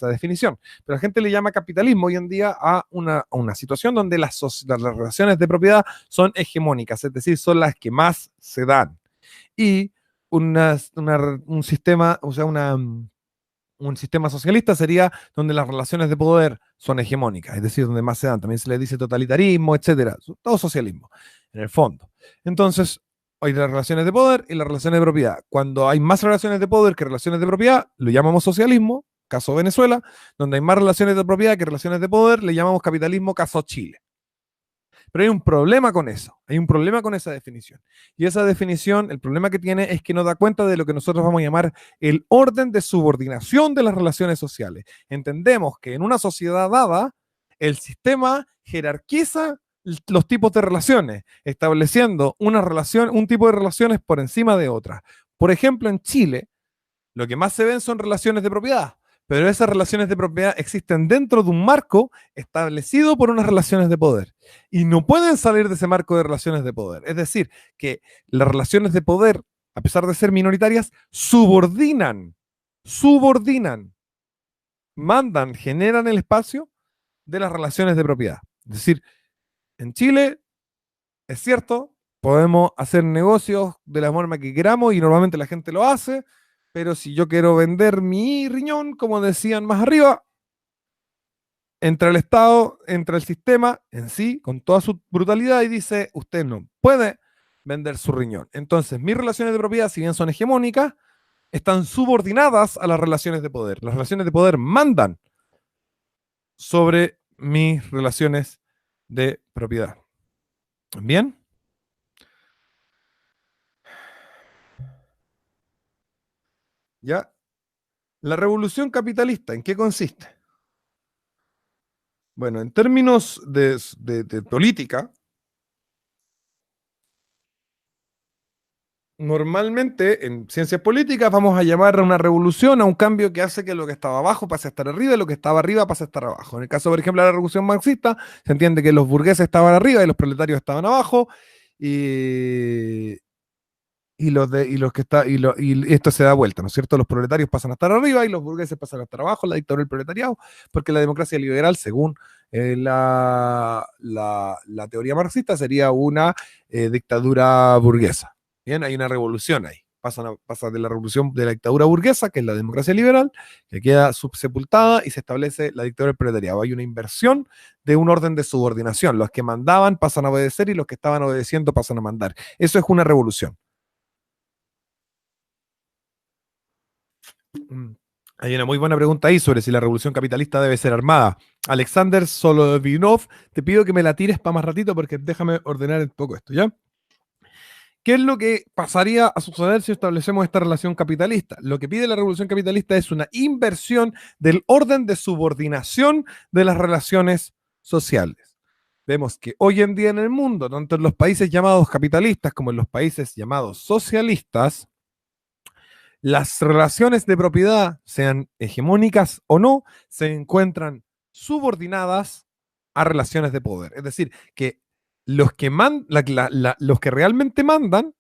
definición, pero la gente le llama capitalismo hoy en día a una situación donde las relaciones de propiedad son hegemónicas, es decir, son las que más se dan. Y un sistema, o sea, un sistema socialista sería donde las relaciones de poder son hegemónicas, es decir, donde más se dan. También se le dice totalitarismo, etcétera. Todo socialismo, en el fondo. Entonces, hay las relaciones de poder y las relaciones de propiedad. Cuando hay más relaciones de poder que relaciones de propiedad, lo llamamos socialismo, caso Venezuela. Donde hay más relaciones de propiedad que relaciones de poder, le llamamos capitalismo, caso Chile. Pero hay un problema con eso, hay un problema con esa definición. Y esa definición, el problema que tiene es que no da cuenta de lo que nosotros vamos a llamar el orden de subordinación de las relaciones sociales. Entendemos que en una sociedad dada, el sistema jerarquiza los tipos de relaciones, estableciendo un tipo de relaciones por encima de otras. Por ejemplo, en Chile, lo que más se ven son relaciones de propiedad, pero esas relaciones de propiedad existen dentro de un marco establecido por unas relaciones de poder y no pueden salir de ese marco de relaciones de poder. Es decir, que las relaciones de poder, a pesar de ser minoritarias, subordinan, mandan, generan el espacio de las relaciones de propiedad. Es decir, en Chile, es cierto, podemos hacer negocios de la forma que queramos y normalmente la gente lo hace, pero si yo quiero vender mi riñón, como decían más arriba, entra el Estado, entra el sistema en sí, con toda su brutalidad, y dice, usted no puede vender su riñón. Entonces, mis relaciones de propiedad, si bien son hegemónicas, están subordinadas a las relaciones de poder. Las relaciones de poder mandan sobre mis relaciones de propiedad. ¿Bien? ¿Ya? La revolución capitalista, ¿en qué consiste? Bueno, en términos de política, normalmente en ciencias políticas vamos a llamar a una revolución, a un cambio que hace que lo que estaba abajo pase a estar arriba y lo que estaba arriba pase a estar abajo. En el caso, por ejemplo, de la revolución marxista, se entiende que los burgueses estaban arriba y los proletarios estaban abajo, y, y esto se da vuelta, ¿no es cierto? Los proletarios pasan a estar arriba y los burgueses pasan a estar abajo, la dictadura del proletariado, porque la democracia liberal, según la teoría marxista sería una dictadura burguesa. Bien, hay una revolución ahí. Pasa de la revolución de la dictadura burguesa, que es la democracia liberal, que queda subsepultada y se establece la dictadura del proletariado. Hay una inversión de un orden de subordinación. Los que mandaban pasan a obedecer y los que estaban obedeciendo pasan a mandar. Eso es una revolución. Mm. Hay una muy buena pregunta ahí sobre si la revolución capitalista debe ser armada. Alexander Solovinov, te pido que me la tires para más ratito porque déjame ordenar un poco esto, ¿ya? ¿Qué es lo que pasaría a suceder si establecemos esta relación capitalista? Lo que pide la revolución capitalista es una inversión del orden de subordinación de las relaciones sociales. Vemos que hoy en día en el mundo, tanto en los países llamados capitalistas como en los países llamados socialistas, las relaciones de propiedad, sean hegemónicas o no, se encuentran subordinadas a relaciones de poder. Es decir, que los que realmente mandan,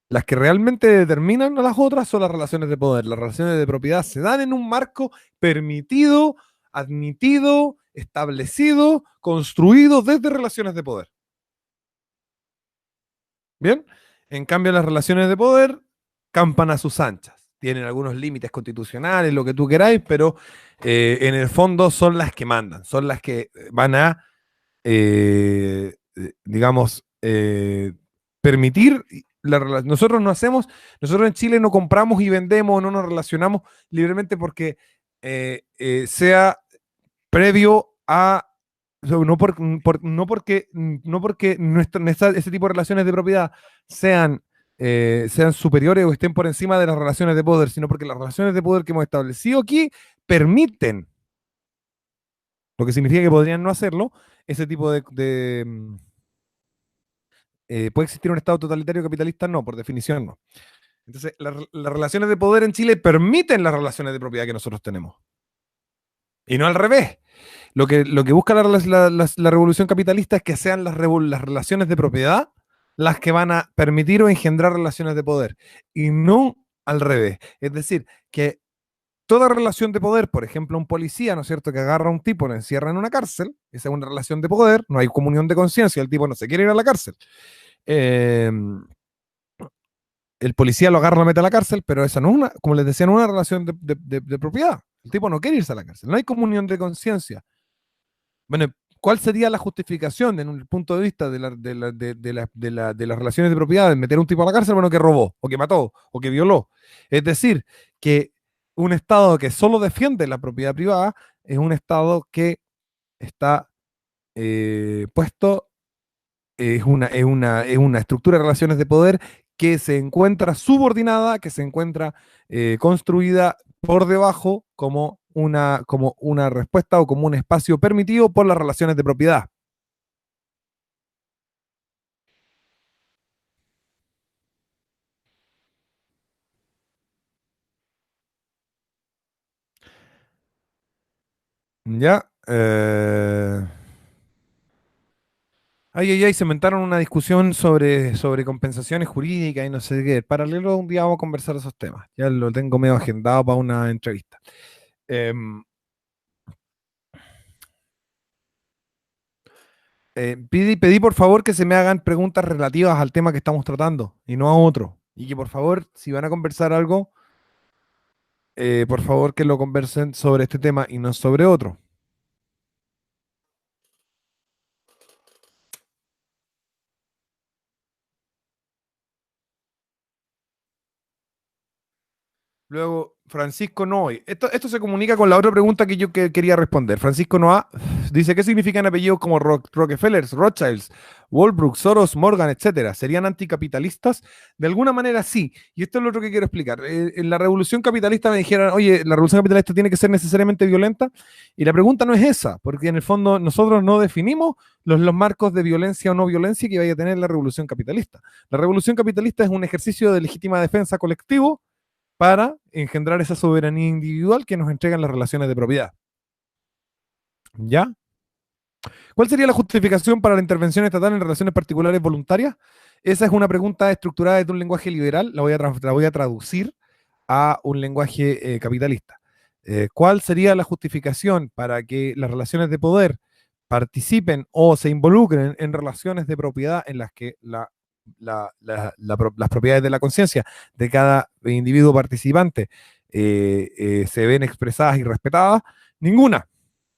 las que realmente determinan a las otras son las relaciones de poder. Las relaciones de propiedad se dan en un marco permitido, admitido, establecido, construido desde relaciones de poder. Bien, en cambio las relaciones de poder campan a sus anchas. Tienen algunos límites constitucionales, lo que tú queráis, pero en el fondo son las que mandan, son las que van a, digamos, permitir. Nosotros no hacemos, nosotros en Chile no compramos y vendemos, no nos relacionamos libremente porque sea previo a no porque ese tipo de relaciones de propiedad sean, sean superiores o estén por encima de las relaciones de poder, sino porque las relaciones de poder que hemos establecido aquí permiten, lo que significa que podrían no hacerlo, ese tipo ¿puede existir un Estado totalitario capitalista? No, por definición no. Entonces, las relaciones de poder en Chile permiten las relaciones de propiedad que nosotros tenemos. Y no al revés. Lo que busca la revolución capitalista es que sean las relaciones de propiedad las que van a permitir o engendrar relaciones de poder, y no al revés. Es decir, que toda relación de poder, por ejemplo, un policía, ¿no es cierto?, que agarra a un tipo, lo encierra en una cárcel, esa es una relación de poder, no hay comunión de conciencia, el tipo no se quiere ir a la cárcel. Eh, el policía lo agarra, lo mete a la cárcel, pero esa no es una, como les decía, no es una relación de propiedad. El tipo no quiere irse a la cárcel, no hay comunión de conciencia. Bueno, ¿cuál sería la justificación en un punto de vista de las relaciones de propiedad de meter a un tipo a la cárcel, bueno, que robó, o que mató, o que violó? Es decir, que un Estado que solo defiende la propiedad privada es un Estado que está puesto, es una estructura de relaciones de poder que se encuentra subordinada, que se encuentra construida por debajo como una respuesta o como un espacio permitido por las relaciones de propiedad. ¿Ya? Ay, ay, ay, se inventaron una discusión sobre compensaciones jurídicas y no sé qué. Paralelo, un día vamos a conversar esos temas. Ya lo tengo medio agendado para una entrevista. Em, pedí por favor que se me hagan preguntas relativas al tema que estamos tratando y no a otro. Y que por favor, si van a conversar algo, por favor que lo conversen sobre este tema y no sobre otro. Luego, Francisco Noy. Esto se comunica con la otra pregunta que yo quería responder. Francisco Noa dice: ¿qué significan apellidos como Rockefellers, Rothschilds, Walbrook, Soros, Morgan, etcétera? ¿Serían anticapitalistas? De alguna manera sí. Y esto es lo otro que quiero explicar. En la revolución capitalista me dijeron: oye, la revolución capitalista tiene que ser necesariamente violenta. Y la pregunta no es esa, porque en el fondo nosotros no definimos los marcos de violencia o no violencia que vaya a tener la revolución capitalista. La revolución capitalista es un ejercicio de legítima defensa colectivo para engendrar esa soberanía individual que nos entregan las relaciones de propiedad. ¿Ya? ¿Cuál sería la justificación para la intervención estatal en relaciones particulares voluntarias? Esa es una pregunta estructurada desde un lenguaje liberal, la voy a traducir a un lenguaje capitalista. ¿Cuál sería la justificación para que las relaciones de poder participen o se involucren en relaciones de propiedad en las que las propiedades de la conciencia de cada individuo participante se ven expresadas y respetadas, ninguna,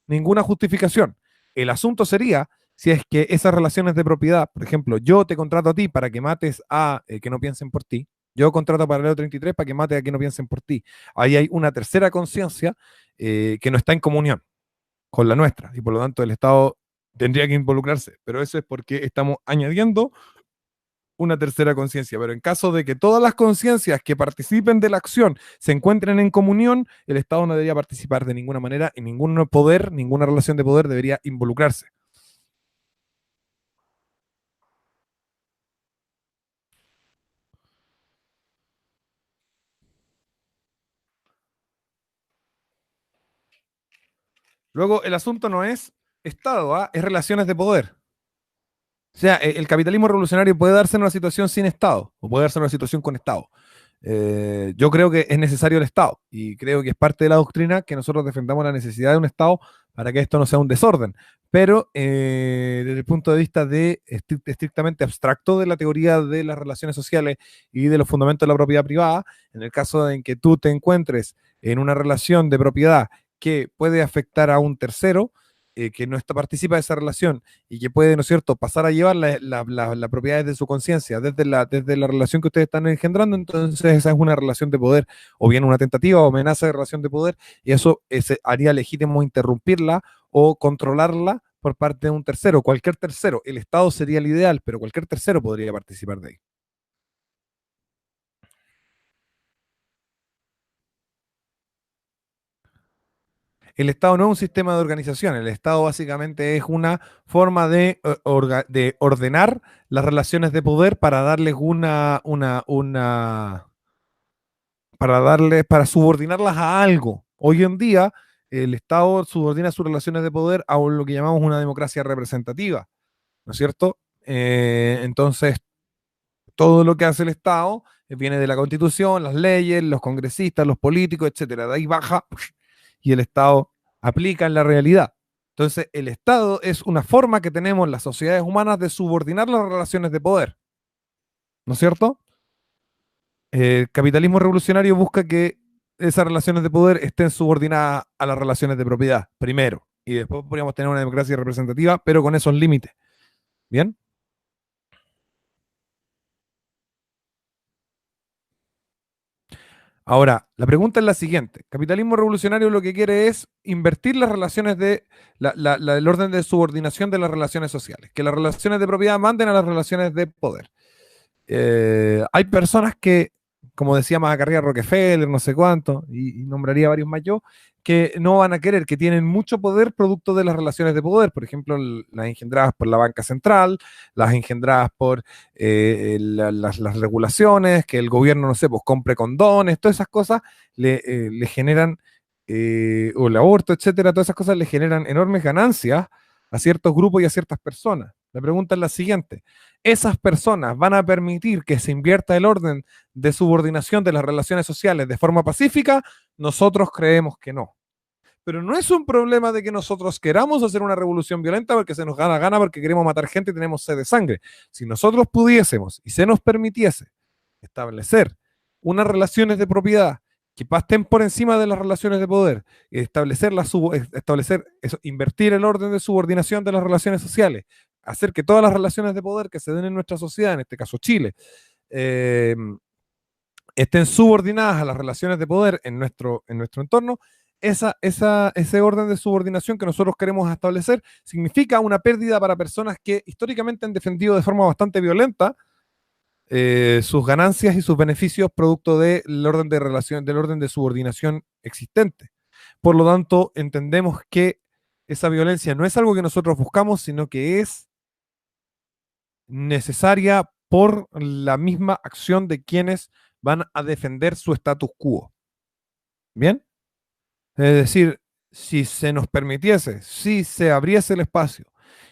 ninguna justificación. El asunto sería si es que esas relaciones de propiedad, por ejemplo, yo te contrato a ti para que mates a que no piensen por ti, yo contrato a Paralelo 33 para que mate a que no piensen por ti. Ahí hay una tercera conciencia que no está en comunión con la nuestra y por lo tanto el Estado tendría que involucrarse, pero eso es porque estamos añadiendo una tercera conciencia, pero en caso de que todas las conciencias que participen de la acción se encuentren en comunión, el Estado no debería participar de ninguna manera y ningún poder, ninguna relación de poder debería involucrarse. Luego, el asunto no es Estado, ¿ah? Es relaciones de poder. O sea, el capitalismo revolucionario puede darse en una situación sin Estado o puede darse en una situación con Estado. Yo creo que es necesario el Estado y creo que es parte de la doctrina que nosotros defendamos la necesidad de un Estado para que esto no sea un desorden. Pero desde el punto de vista de estrictamente abstracto de la teoría de las relaciones sociales y de los fundamentos de la propiedad privada, en el caso en que tú te encuentres en una relación de propiedad que puede afectar a un tercero, que no está, participa de esa relación y que puede, ¿no es cierto?, pasar a llevar la propiedades de su conciencia desde la relación que ustedes están engendrando, entonces esa es una relación de poder, o bien una tentativa o amenaza de relación de poder, y eso haría legítimo interrumpirla o controlarla por parte de un tercero, cualquier tercero. El Estado sería el ideal, pero cualquier tercero podría participar de ahí. El Estado no es un sistema de organización, el Estado básicamente es una forma de ordenar las relaciones de poder para darles para subordinarlas a algo. Hoy en día, el Estado subordina sus relaciones de poder a lo que llamamos una democracia representativa, ¿no es cierto? Entonces, todo lo que hace el Estado viene de la Constitución, las leyes, los congresistas, los políticos, etcétera. De ahí baja y el Estado aplica en la realidad. Entonces, el Estado es una forma que tenemos las sociedades humanas de subordinar las relaciones de poder, ¿no es cierto? El capitalismo revolucionario busca que esas relaciones de poder estén subordinadas a las relaciones de propiedad, primero, y después podríamos tener una democracia representativa, pero con esos límites. ¿Bien? Ahora, la pregunta es la siguiente. Capitalismo revolucionario lo que quiere es invertir las relaciones el orden de subordinación de las relaciones sociales, que las relaciones de propiedad manden a las relaciones de poder. Hay personas que, como decía Macarría Rockefeller, no sé cuánto, y nombraría varios más yo, que no van a querer, que tienen mucho poder producto de las relaciones de poder, por ejemplo, las engendradas por la banca central, las engendradas por las regulaciones, que el gobierno, no sé, pues compre condones, todas esas cosas le generan, o el aborto, etcétera, todas esas cosas le generan enormes ganancias a ciertos grupos y a ciertas personas. La pregunta es la siguiente: ¿esas personas van a permitir que se invierta el orden de subordinación de las relaciones sociales de forma pacífica? Nosotros creemos que no. Pero no es un problema de que nosotros queramos hacer una revolución violenta porque se nos gana gana, porque queremos matar gente y tenemos sed de sangre. Si nosotros pudiésemos y se nos permitiese establecer unas relaciones de propiedad que pasten por encima de las relaciones de poder, establecer eso, invertir el orden de subordinación de las relaciones sociales, hacer que todas las relaciones de poder que se den en nuestra sociedad, en este caso Chile, eh, estén subordinadas a las relaciones de poder en nuestro entorno, ese orden de subordinación que nosotros queremos establecer significa una pérdida para personas que históricamente han defendido de forma bastante violenta sus ganancias y sus beneficios producto del orden de relación, del orden de subordinación existente. Por lo tanto, entendemos que esa violencia no es algo que nosotros buscamos, sino que es necesaria por la misma acción de quienes van a defender su status quo. ¿Bien? Es decir, si se nos permitiese, si se abriese el espacio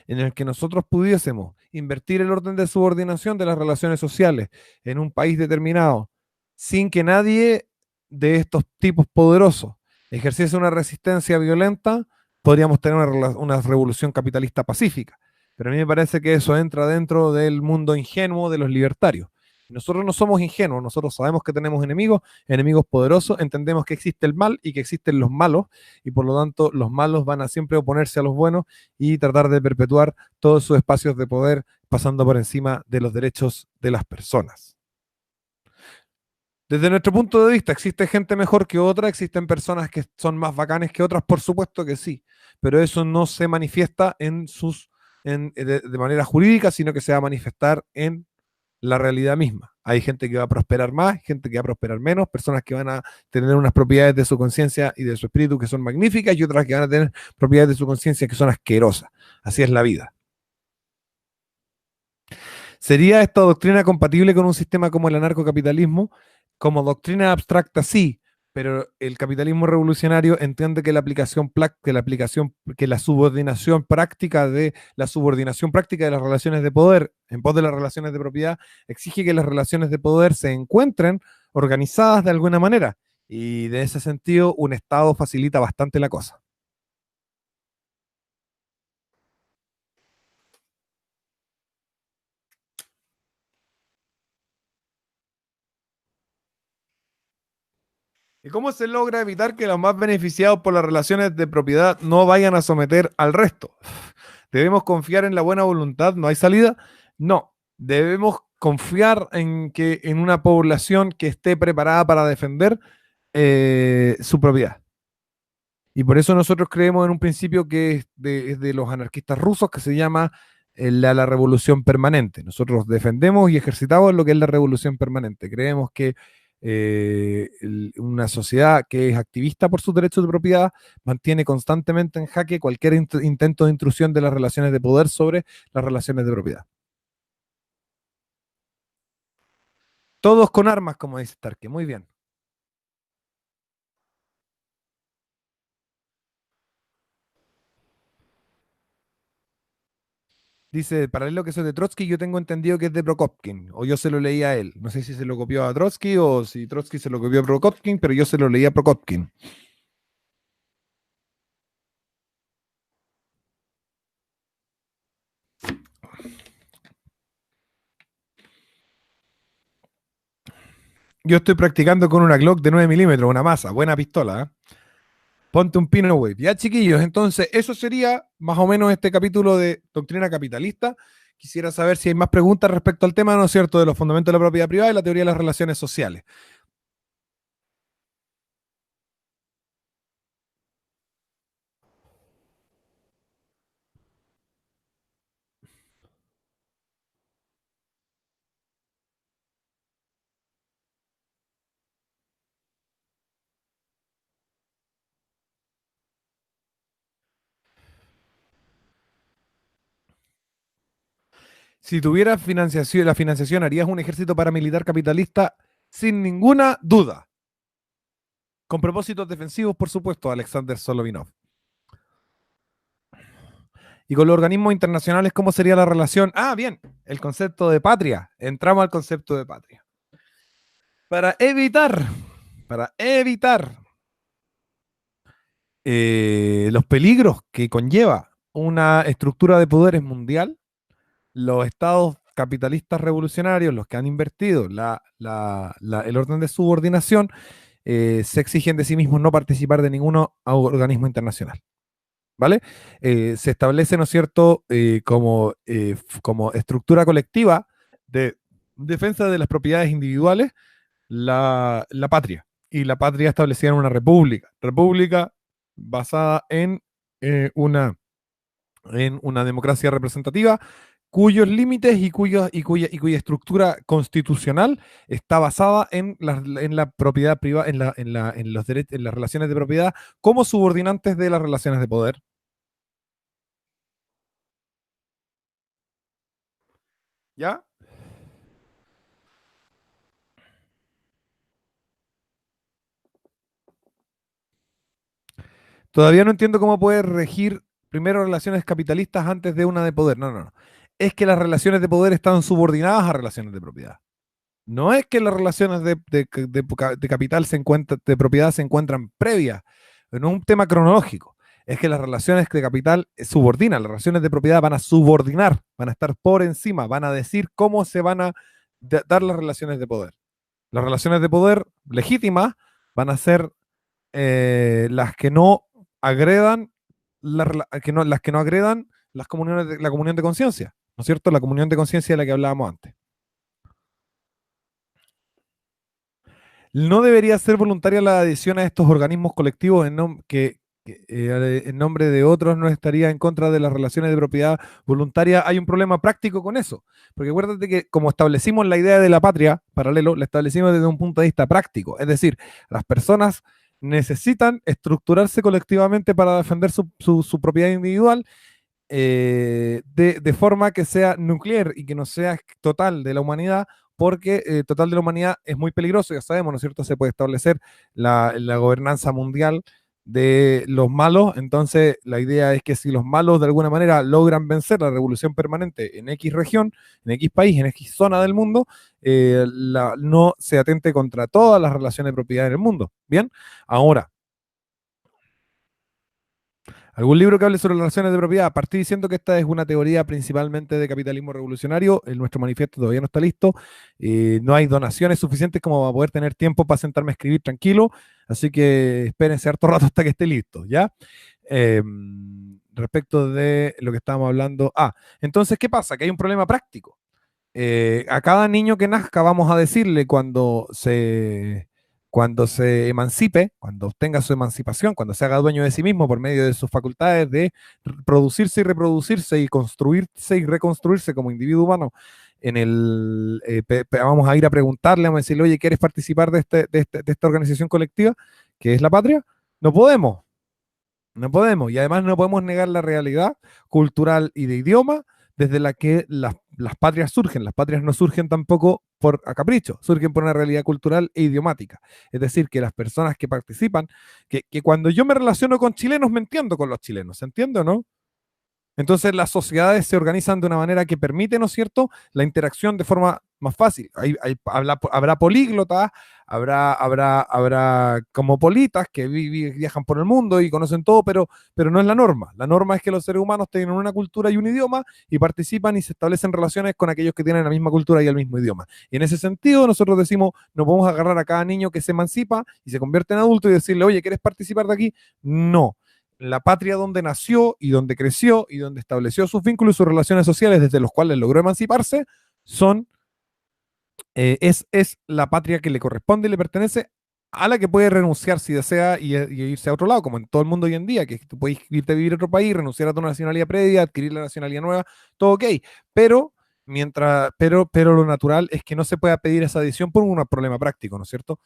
en el que nosotros pudiésemos invertir el orden de subordinación de las relaciones sociales en un país determinado, sin que nadie de estos tipos poderosos ejerciese una resistencia violenta, podríamos tener una revolución capitalista pacífica. Pero a mí me parece que eso entra dentro del mundo ingenuo de los libertarios. Nosotros no somos ingenuos, nosotros sabemos que tenemos enemigos, enemigos poderosos, entendemos que existe el mal y que existen los malos, y por lo tanto los malos van a siempre oponerse a los buenos y tratar de perpetuar todos sus espacios de poder pasando por encima de los derechos de las personas. Desde nuestro punto de vista, ¿existe gente mejor que otra? ¿Existen personas que son más bacanes que otras? Por supuesto que sí, pero eso no se manifiesta de manera jurídica, sino que se va a manifestar en la realidad misma. Hay gente que va a prosperar más, gente que va a prosperar menos, personas que van a tener unas propiedades de su conciencia y de su espíritu que son magníficas y otras que van a tener propiedades de su conciencia que son asquerosas. Así es la vida. ¿Sería esta doctrina compatible con un sistema como el anarcocapitalismo? Como doctrina abstracta, sí, pero el capitalismo revolucionario entiende que la subordinación práctica de las relaciones de poder en pos de las relaciones de propiedad exige que las relaciones de poder se encuentren organizadas de alguna manera. Y de ese sentido, un Estado facilita bastante la cosa. ¿Y cómo se logra evitar que los más beneficiados por las relaciones de propiedad no vayan a someter al resto? ¿Debemos confiar en la buena voluntad? ¿No hay salida? No. Debemos confiar en que en una población que esté preparada para defender su propiedad. Y por eso nosotros creemos en un principio que es de los anarquistas rusos que se llama la revolución permanente. Nosotros defendemos y ejercitamos lo que es la revolución permanente. Creemos que una sociedad que es activista por sus derechos de propiedad mantiene constantemente en jaque cualquier intento de intrusión de las relaciones de poder sobre las relaciones de propiedad. Todos con armas, como dice Starke. Muy bien. Dice, paralelo que soy de Trotsky, yo tengo entendido que es de Prokopkin, o yo se lo leí a él. No sé si se lo copió a Trotsky o si Trotsky se lo copió a Prokopkin, pero yo se lo leí a Prokopkin. Yo estoy practicando con una Glock de 9 milímetros, una masa, buena pistola, ¿eh? Ponte un pino wave. Ya, chiquillos, entonces eso sería más o menos este capítulo de Doctrina Capitalista. Quisiera saber si hay más preguntas respecto al tema, ¿no es cierto?, de los fundamentos de la propiedad privada y la teoría de las relaciones sociales. Si tuvieras financiación, la financiación, ¿harías un ejército paramilitar capitalista? Sin ninguna duda. Con propósitos defensivos, por supuesto, Alexander Solovinov. Y con los organismos internacionales, ¿cómo sería la relación? Ah, bien, el concepto de patria. Entramos al concepto de patria. Para evitar, para evitar los peligros que conlleva una estructura de poderes mundial, los estados capitalistas revolucionarios, los que han invertido el orden de subordinación, se exigen de sí mismos no participar de ningún organismo internacional. ¿Vale? Se establece, ¿no es cierto?, como estructura colectiva de defensa de las propiedades individuales, la patria. Y la patria establecida en una república basada en una democracia representativa cuyos límites y cuya estructura constitucional está basada en la propiedad privada, en las relaciones de propiedad como subordinantes de las relaciones de poder. ¿Ya? Todavía no entiendo cómo puede regir primero relaciones capitalistas antes de una de poder. No, no, no. Es que las relaciones de poder están subordinadas a relaciones de propiedad. No es que las relaciones de capital de propiedad se encuentran previas. No es un tema cronológico. es que las relaciones de capital subordinan, las relaciones de propiedad van a subordinar, van a estar por encima, van a decir cómo se van a dar las relaciones de poder. Las relaciones de poder legítimas van a ser las que no agredan, las que no agredan la comunión de conciencia, ¿no es cierto? La comunión de conciencia de la que hablábamos antes. No debería ser voluntaria la adhesión a estos organismos colectivos en nombre de otros no estaría en contra de las relaciones de propiedad voluntaria. Hay un problema práctico con eso, porque acuérdate que como establecimos la idea de la patria, paralelo, la establecimos desde un punto de vista práctico, es decir, las personas necesitan estructurarse colectivamente para defender su propiedad individual de forma que sea nuclear y que no sea total de la humanidad, porque total de la humanidad es muy peligroso, ya sabemos, ¿no es cierto? Se puede establecer la gobernanza mundial de los malos, entonces la idea es que si los malos de alguna manera logran vencer la revolución permanente en X región, en X país, en X zona del mundo, no se atente contra todas las relaciones de propiedad en el mundo. Bien, ahora, ¿algún libro que hable sobre las relaciones de propiedad? Partí diciendo que esta es una teoría principalmente de capitalismo revolucionario. Nuestro manifiesto todavía no está listo. No hay donaciones suficientes como para poder tener tiempo para sentarme a escribir tranquilo. Así que espérense harto rato hasta que esté listo, ¿ya? Eh, Respecto de lo que estábamos hablando. Entonces, ¿qué pasa? Que hay un problema práctico. A cada niño que nazca vamos a decirle cuando se emancipe, cuando obtenga su emancipación, cuando se haga dueño de sí mismo por medio de sus facultades de producirse y reproducirse y construirse y reconstruirse como individuo humano, vamos a ir a preguntarle, vamos a decirle, oye, ¿quieres participar de esta organización colectiva que es la patria? No podemos, no podemos. Y además no podemos negar la realidad cultural y de idioma desde la que las patrias surgen. Las patrias no surgen tampoco por a capricho, surgen por una realidad cultural e idiomática. Es decir, que las personas que participan, que cuando yo me relaciono con chilenos, me entiendo con los chilenos, ¿se entiende o no? Entonces las sociedades se organizan de una manera que permite, ¿no es cierto?, la interacción de forma más fácil. Habrá políglotas, habrá cosmopolitas que viajan por el mundo y conocen todo, pero no es la norma. La norma es que los seres humanos tienen una cultura y un idioma y participan y se establecen relaciones con aquellos que tienen la misma cultura y el mismo idioma. Y en ese sentido nosotros decimos, no podemos agarrar a cada niño que se emancipa y se convierte en adulto y decirle, oye, ¿quieres participar de aquí? No, la patria donde nació y donde creció y donde estableció sus vínculos y sus relaciones sociales desde los cuales logró emanciparse, es la patria que le corresponde y le pertenece, a la que puede renunciar si desea y irse a otro lado, como en todo el mundo hoy en día, que tú puedes irte a vivir a otro país, renunciar a tu nacionalidad previa, adquirir la nacionalidad nueva, todo ok, pero pero lo natural es que no se pueda pedir esa adición por un problema práctico, ¿no es cierto?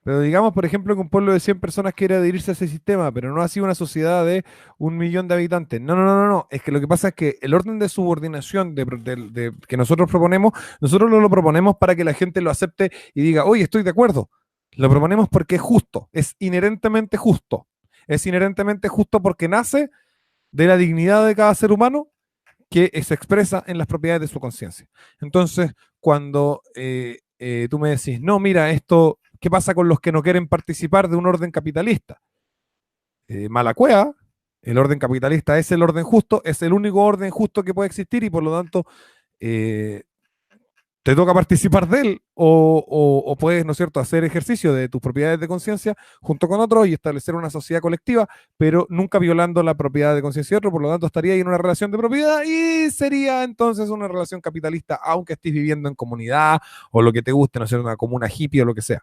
Pero digamos, por ejemplo, que un pueblo de 100 personas quiere adherirse a ese sistema, pero no así una sociedad de 1 millón de habitantes. No, no, no, no, no. Es que lo que pasa es que el orden de subordinación que nosotros proponemos, nosotros no lo proponemos para que la gente lo acepte y diga, oye, estoy de acuerdo. Lo proponemos porque es justo, es inherentemente justo. Es inherentemente justo porque nace de la dignidad de cada ser humano que se expresa en las propiedades de su conciencia. Entonces, cuando tú me decís, no, mira, esto, ¿qué pasa con los que no quieren participar de un orden capitalista? Mala cueva, el orden capitalista es el orden justo, es el único orden justo que puede existir y por lo tanto eh, te toca participar de él o puedes, ¿no es cierto?, hacer ejercicio de tus propiedades de conciencia junto con otros y establecer una sociedad colectiva, pero nunca violando la propiedad de conciencia de otro, por lo tanto estaría ahí en una relación de propiedad y sería entonces una relación capitalista, aunque estés viviendo en comunidad o lo que te guste, ¿no es cierto?, una comuna hippie o lo que sea.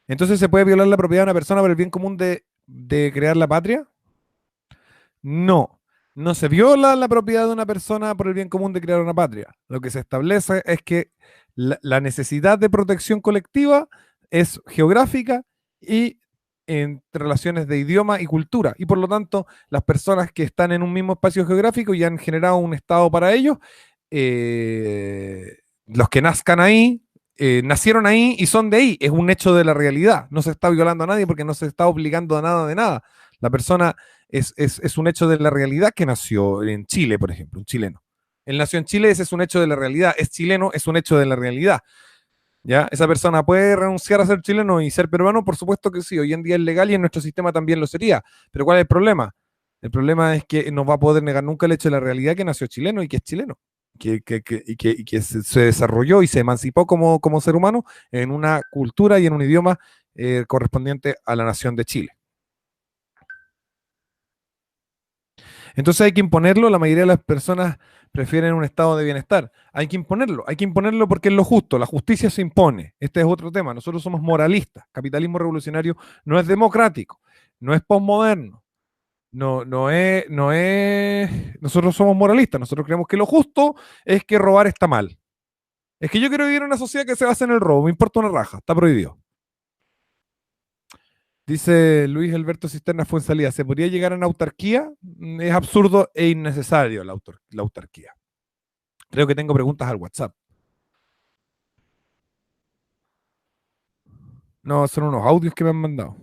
Entonces se puede violar la propiedad de una persona por el bien común de crear la patria. No, no se viola la propiedad de una persona por el bien común de crear una patria. Lo que se establece es que la necesidad de protección colectiva es geográfica y en relaciones de idioma y cultura. Y por lo tanto, las personas que están en un mismo espacio geográfico y han generado un estado para ellos, los que nazcan ahí, nacieron ahí y son de ahí. Es un hecho de la realidad. No se está violando a nadie porque no se está obligando a nada de nada. La persona es un hecho de la realidad que nació en Chile, por ejemplo, un chileno. Él nació en Chile, ese es un hecho de la realidad. Es chileno, es un hecho de la realidad. ¿Ya? ¿Esa persona puede renunciar a ser chileno y ser peruano? Por supuesto que sí. Hoy en día es legal y en nuestro sistema también lo sería. Pero ¿cuál es el problema? El problema es que no va a poder negar nunca el hecho de la realidad que nació chileno y que es chileno. Y que se desarrolló y se emancipó como ser humano en una cultura y en un idioma correspondiente a la nación de Chile. Entonces hay que imponerlo, la mayoría de las personas prefieren un estado de bienestar. Hay que imponerlo porque es lo justo, la justicia se impone. Este es otro tema, nosotros somos moralistas, capitalismo revolucionario no es democrático, no es posmoderno, nosotros somos moralistas, nosotros creemos que lo justo es que robar está mal. Es que yo quiero vivir en una sociedad que se basa en el robo, me importa una raja, está prohibido. Dice Luis Alberto Cisterna Fuenzalía, ¿se podría llegar a una autarquía? Es absurdo e innecesario la autarquía. Creo que tengo preguntas al WhatsApp. No, son unos audios que me han mandado.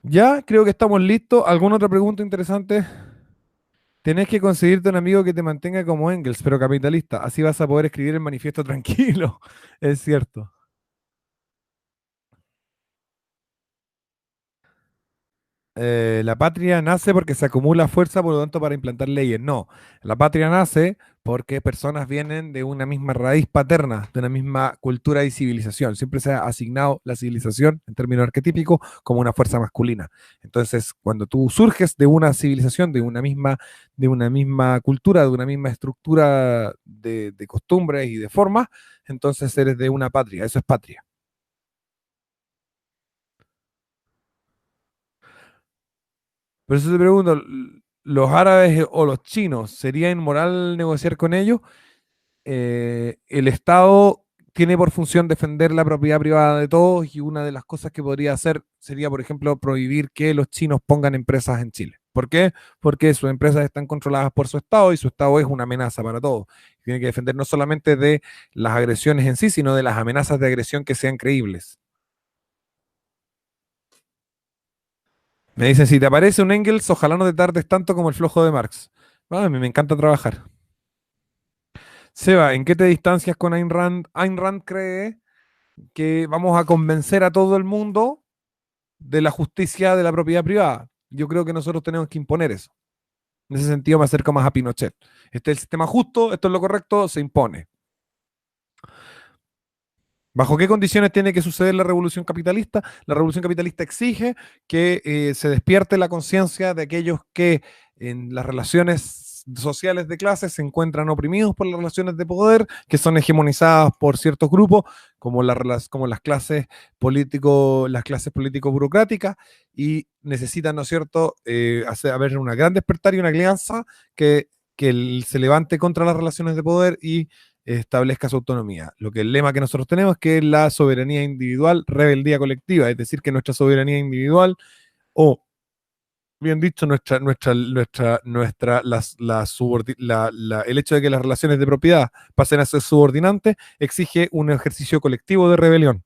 Ya, creo que estamos listos. ¿Alguna otra pregunta interesante? Tenés que conseguirte un amigo que te mantenga como Engels, pero capitalista. Así vas a poder escribir el manifiesto tranquilo. Es cierto. La patria nace porque se acumula fuerza, por lo tanto, para implantar leyes. No, la patria nace porque personas vienen de una misma raíz paterna, de una misma cultura y civilización. Siempre se ha asignado la civilización, en términos arquetípicos, como una fuerza masculina. Entonces, cuando tú surges de una civilización, de una misma cultura, de una misma estructura de costumbres y de formas, entonces eres de una patria. Eso es patria. Por eso te pregunto, ¿los árabes o los chinos sería inmoral negociar con ellos? El Estado tiene por función defender la propiedad privada de todos y una de las cosas que podría hacer sería, por ejemplo, prohibir que los chinos pongan empresas en Chile. ¿Por qué? Porque sus empresas están controladas por su Estado y su Estado es una amenaza para todos. Tiene que defender no solamente de las agresiones en sí, sino de las amenazas de agresión que sean creíbles. Me dicen, si te aparece un Engels, ojalá no te tardes tanto como el flojo de Marx. Ah, a mí me encanta trabajar. Seba, ¿en qué te distancias con Ayn Rand? Ayn Rand cree que vamos a convencer a todo el mundo de la justicia de la propiedad privada. Yo creo que nosotros tenemos que imponer eso. En ese sentido me acerco más a Pinochet. Este es el sistema justo, esto es lo correcto, se impone. ¿Bajo qué condiciones tiene que suceder la revolución capitalista? La revolución capitalista exige que se despierte la conciencia de aquellos que en las relaciones sociales de clases se encuentran oprimidos por las relaciones de poder, que son hegemonizadas por ciertos grupos, como las clases político-burocráticas, y necesitan, ¿no es cierto?, haber una gran despertar y una alianza que se levante contra las relaciones de poder y establezca su autonomía. Lo que el lema que nosotros tenemos es que es la soberanía individual, rebeldía colectiva, es decir, que nuestra soberanía individual, o bien dicho, el hecho de que las relaciones de propiedad pasen a ser subordinantes, exige un ejercicio colectivo de rebelión.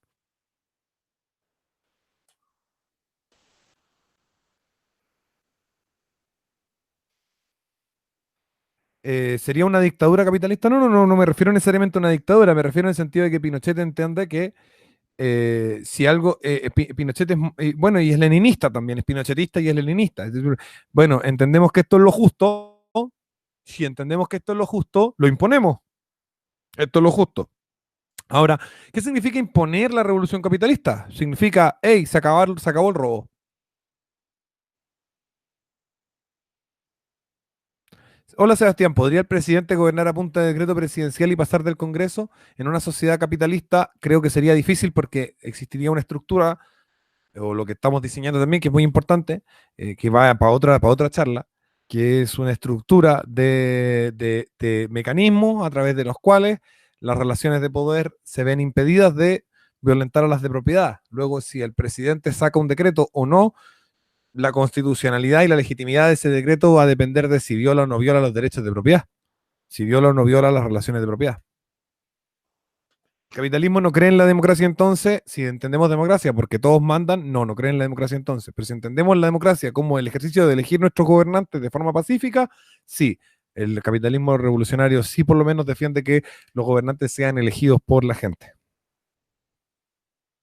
¿Sería una dictadura capitalista? No, no, no, no me refiero necesariamente a una dictadura, me refiero en el sentido de que Pinochet entiende que si algo, Pinochet es, bueno, y es leninista también, es pinochetista y es leninista. Es decir, bueno, entendemos que esto es lo justo, si entendemos que esto es lo justo, lo imponemos, esto es lo justo. Ahora, ¿qué significa imponer la revolución capitalista? Significa, hey, se acabó el robo. Hola Sebastián, ¿podría el presidente gobernar a punta de decreto presidencial y pasar del Congreso? En una sociedad capitalista creo que sería difícil porque existiría una estructura o lo que estamos diseñando también, que es muy importante, que va para otra charla, que es una estructura de mecanismos a través de los cuales las relaciones de poder se ven impedidas de violentar a las de propiedad. Luego, si el presidente saca un decreto o no, la constitucionalidad y la legitimidad de ese decreto va a depender de si viola o no viola los derechos de propiedad, si viola o no viola las relaciones de propiedad. ¿El capitalismo no cree en la democracia entonces? Si entendemos democracia porque todos mandan, no, no creen en la democracia entonces. Pero si entendemos la democracia como el ejercicio de elegir nuestros gobernantes de forma pacífica, sí. El capitalismo revolucionario sí por lo menos defiende que los gobernantes sean elegidos por la gente.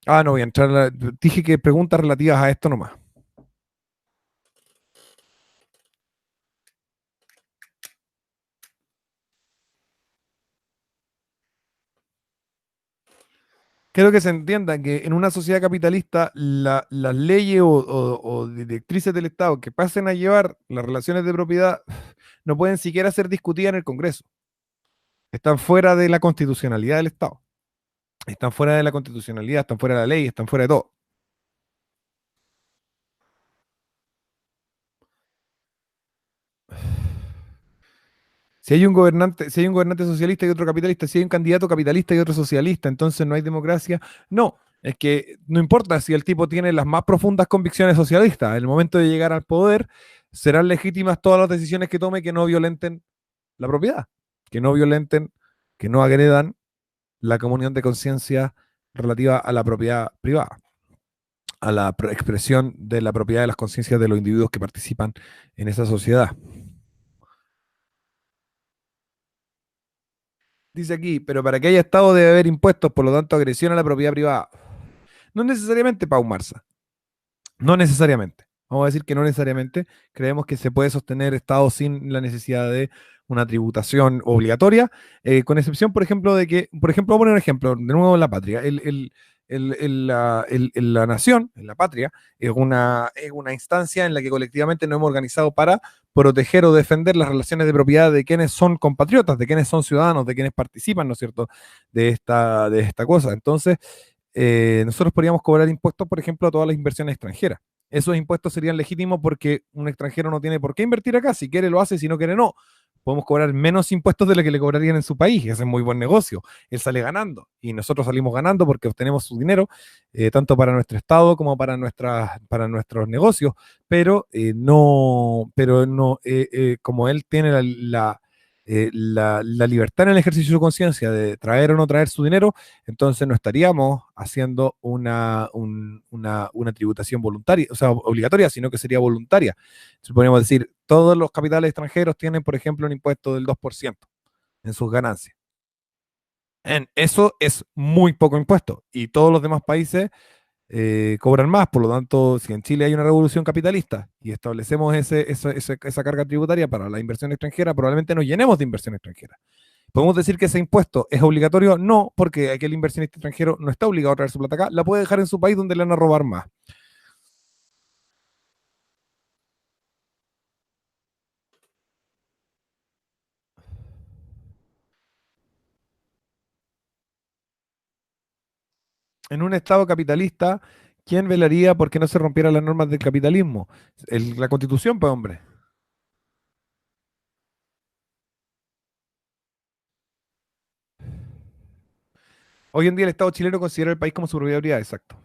Ah, no voy a entrar. Dije que preguntas relativas a esto nomás. Quiero que se entienda que en una sociedad capitalista las leyes o directrices del Estado que pasen a llevar las relaciones de propiedad no pueden siquiera ser discutidas en el Congreso. Están fuera de la constitucionalidad del Estado. Están fuera de la constitucionalidad, están fuera de la ley, están fuera de todo. Si hay un gobernante socialista y otro capitalista, si hay un candidato capitalista y otro socialista, entonces no hay democracia. No, es que no importa si el tipo tiene las más profundas convicciones socialistas, en el momento de llegar al poder serán legítimas todas las decisiones que tome que no violenten la propiedad, que no violenten, que no agredan la comunión de conciencia relativa a la propiedad privada, a la expresión de la propiedad de las conciencias de los individuos que participan en esa sociedad. Dice aquí, pero para que haya Estado debe haber impuestos, por lo tanto, agresión a la propiedad privada. No necesariamente, Pau Marza. No necesariamente. Vamos a decir que no necesariamente. Creemos que se puede sostener Estado sin la necesidad de una tributación obligatoria, con excepción, por ejemplo, de que, por ejemplo, voy a poner un ejemplo, de nuevo en la patria. La nación, en la patria, es una instancia en la que colectivamente nos hemos organizado para proteger o defender las relaciones de propiedad de quienes son compatriotas, de quienes son ciudadanos, de quienes participan, ¿no es cierto?, de esta cosa. Entonces, nosotros podríamos cobrar impuestos, por ejemplo, a todas las inversiones extranjeras. Esos impuestos serían legítimos porque un extranjero no tiene por qué invertir acá. Si quiere, lo hace, si no quiere, no. Podemos cobrar menos impuestos de lo que le cobrarían en su país, y ese es muy buen negocio. Él sale ganando y nosotros salimos ganando porque obtenemos su dinero, tanto para nuestro Estado como para nuestros negocios, pero no como él tiene la libertad en el ejercicio de su conciencia de traer o no traer su dinero, entonces no estaríamos haciendo una tributación voluntaria, o sea, obligatoria, sino que sería voluntaria. Entonces, podríamos decir, todos los capitales extranjeros tienen, por ejemplo, un impuesto del 2% en sus ganancias. Eso es muy poco impuesto y todos los demás países cobran más. Por lo tanto, si en Chile hay una revolución capitalista y establecemos esa carga tributaria para la inversión extranjera, probablemente nos llenemos de inversión extranjera. ¿Podemos decir que ese impuesto es obligatorio? No, porque aquel inversionista extranjero no está obligado a traer su plata acá, la puede dejar en su país donde le van a robar más. En un Estado capitalista, ¿quién velaría por qué no se rompieran las normas del capitalismo? La Constitución, pues, hombre. Hoy en día el Estado chileno considera el país como su propiedad, exacto.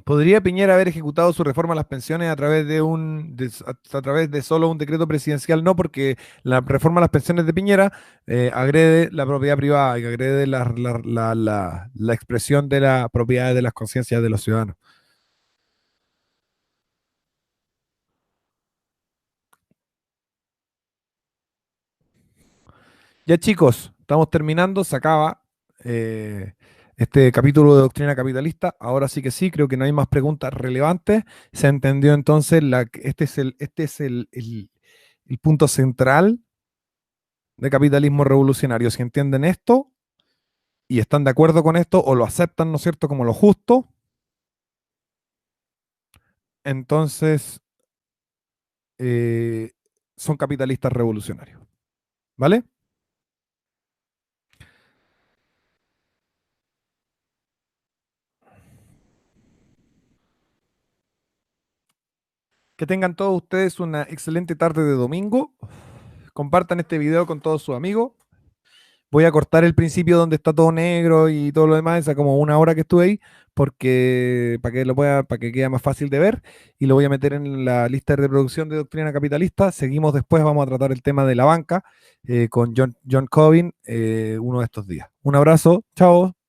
¿Podría Piñera haber ejecutado su reforma a las pensiones a través a través de solo un decreto presidencial? No, porque la reforma a las pensiones de Piñera agrede la propiedad privada y agrede la expresión de la propiedad de las conciencias de los ciudadanos. Ya chicos, estamos terminando, se acaba eh, este capítulo de Doctrina Capitalista. Ahora sí que sí, creo que no hay más preguntas relevantes. Se entendió entonces este es el punto central de capitalismo revolucionario. Si entienden esto y están de acuerdo con esto o lo aceptan, ¿no es cierto?, como lo justo, entonces eh, son capitalistas revolucionarios. ¿Vale? Que tengan todos ustedes una excelente tarde de domingo. Compartan este video con todos sus amigos. Voy a cortar el principio donde está todo negro y todo lo demás, esa como una hora que estuve ahí, porque para que quede más fácil de ver, y lo voy a meter en la lista de reproducción de Doctrina Capitalista. Seguimos después, vamos a tratar el tema de la banca con John Cobbin uno de estos días. Un abrazo, chao.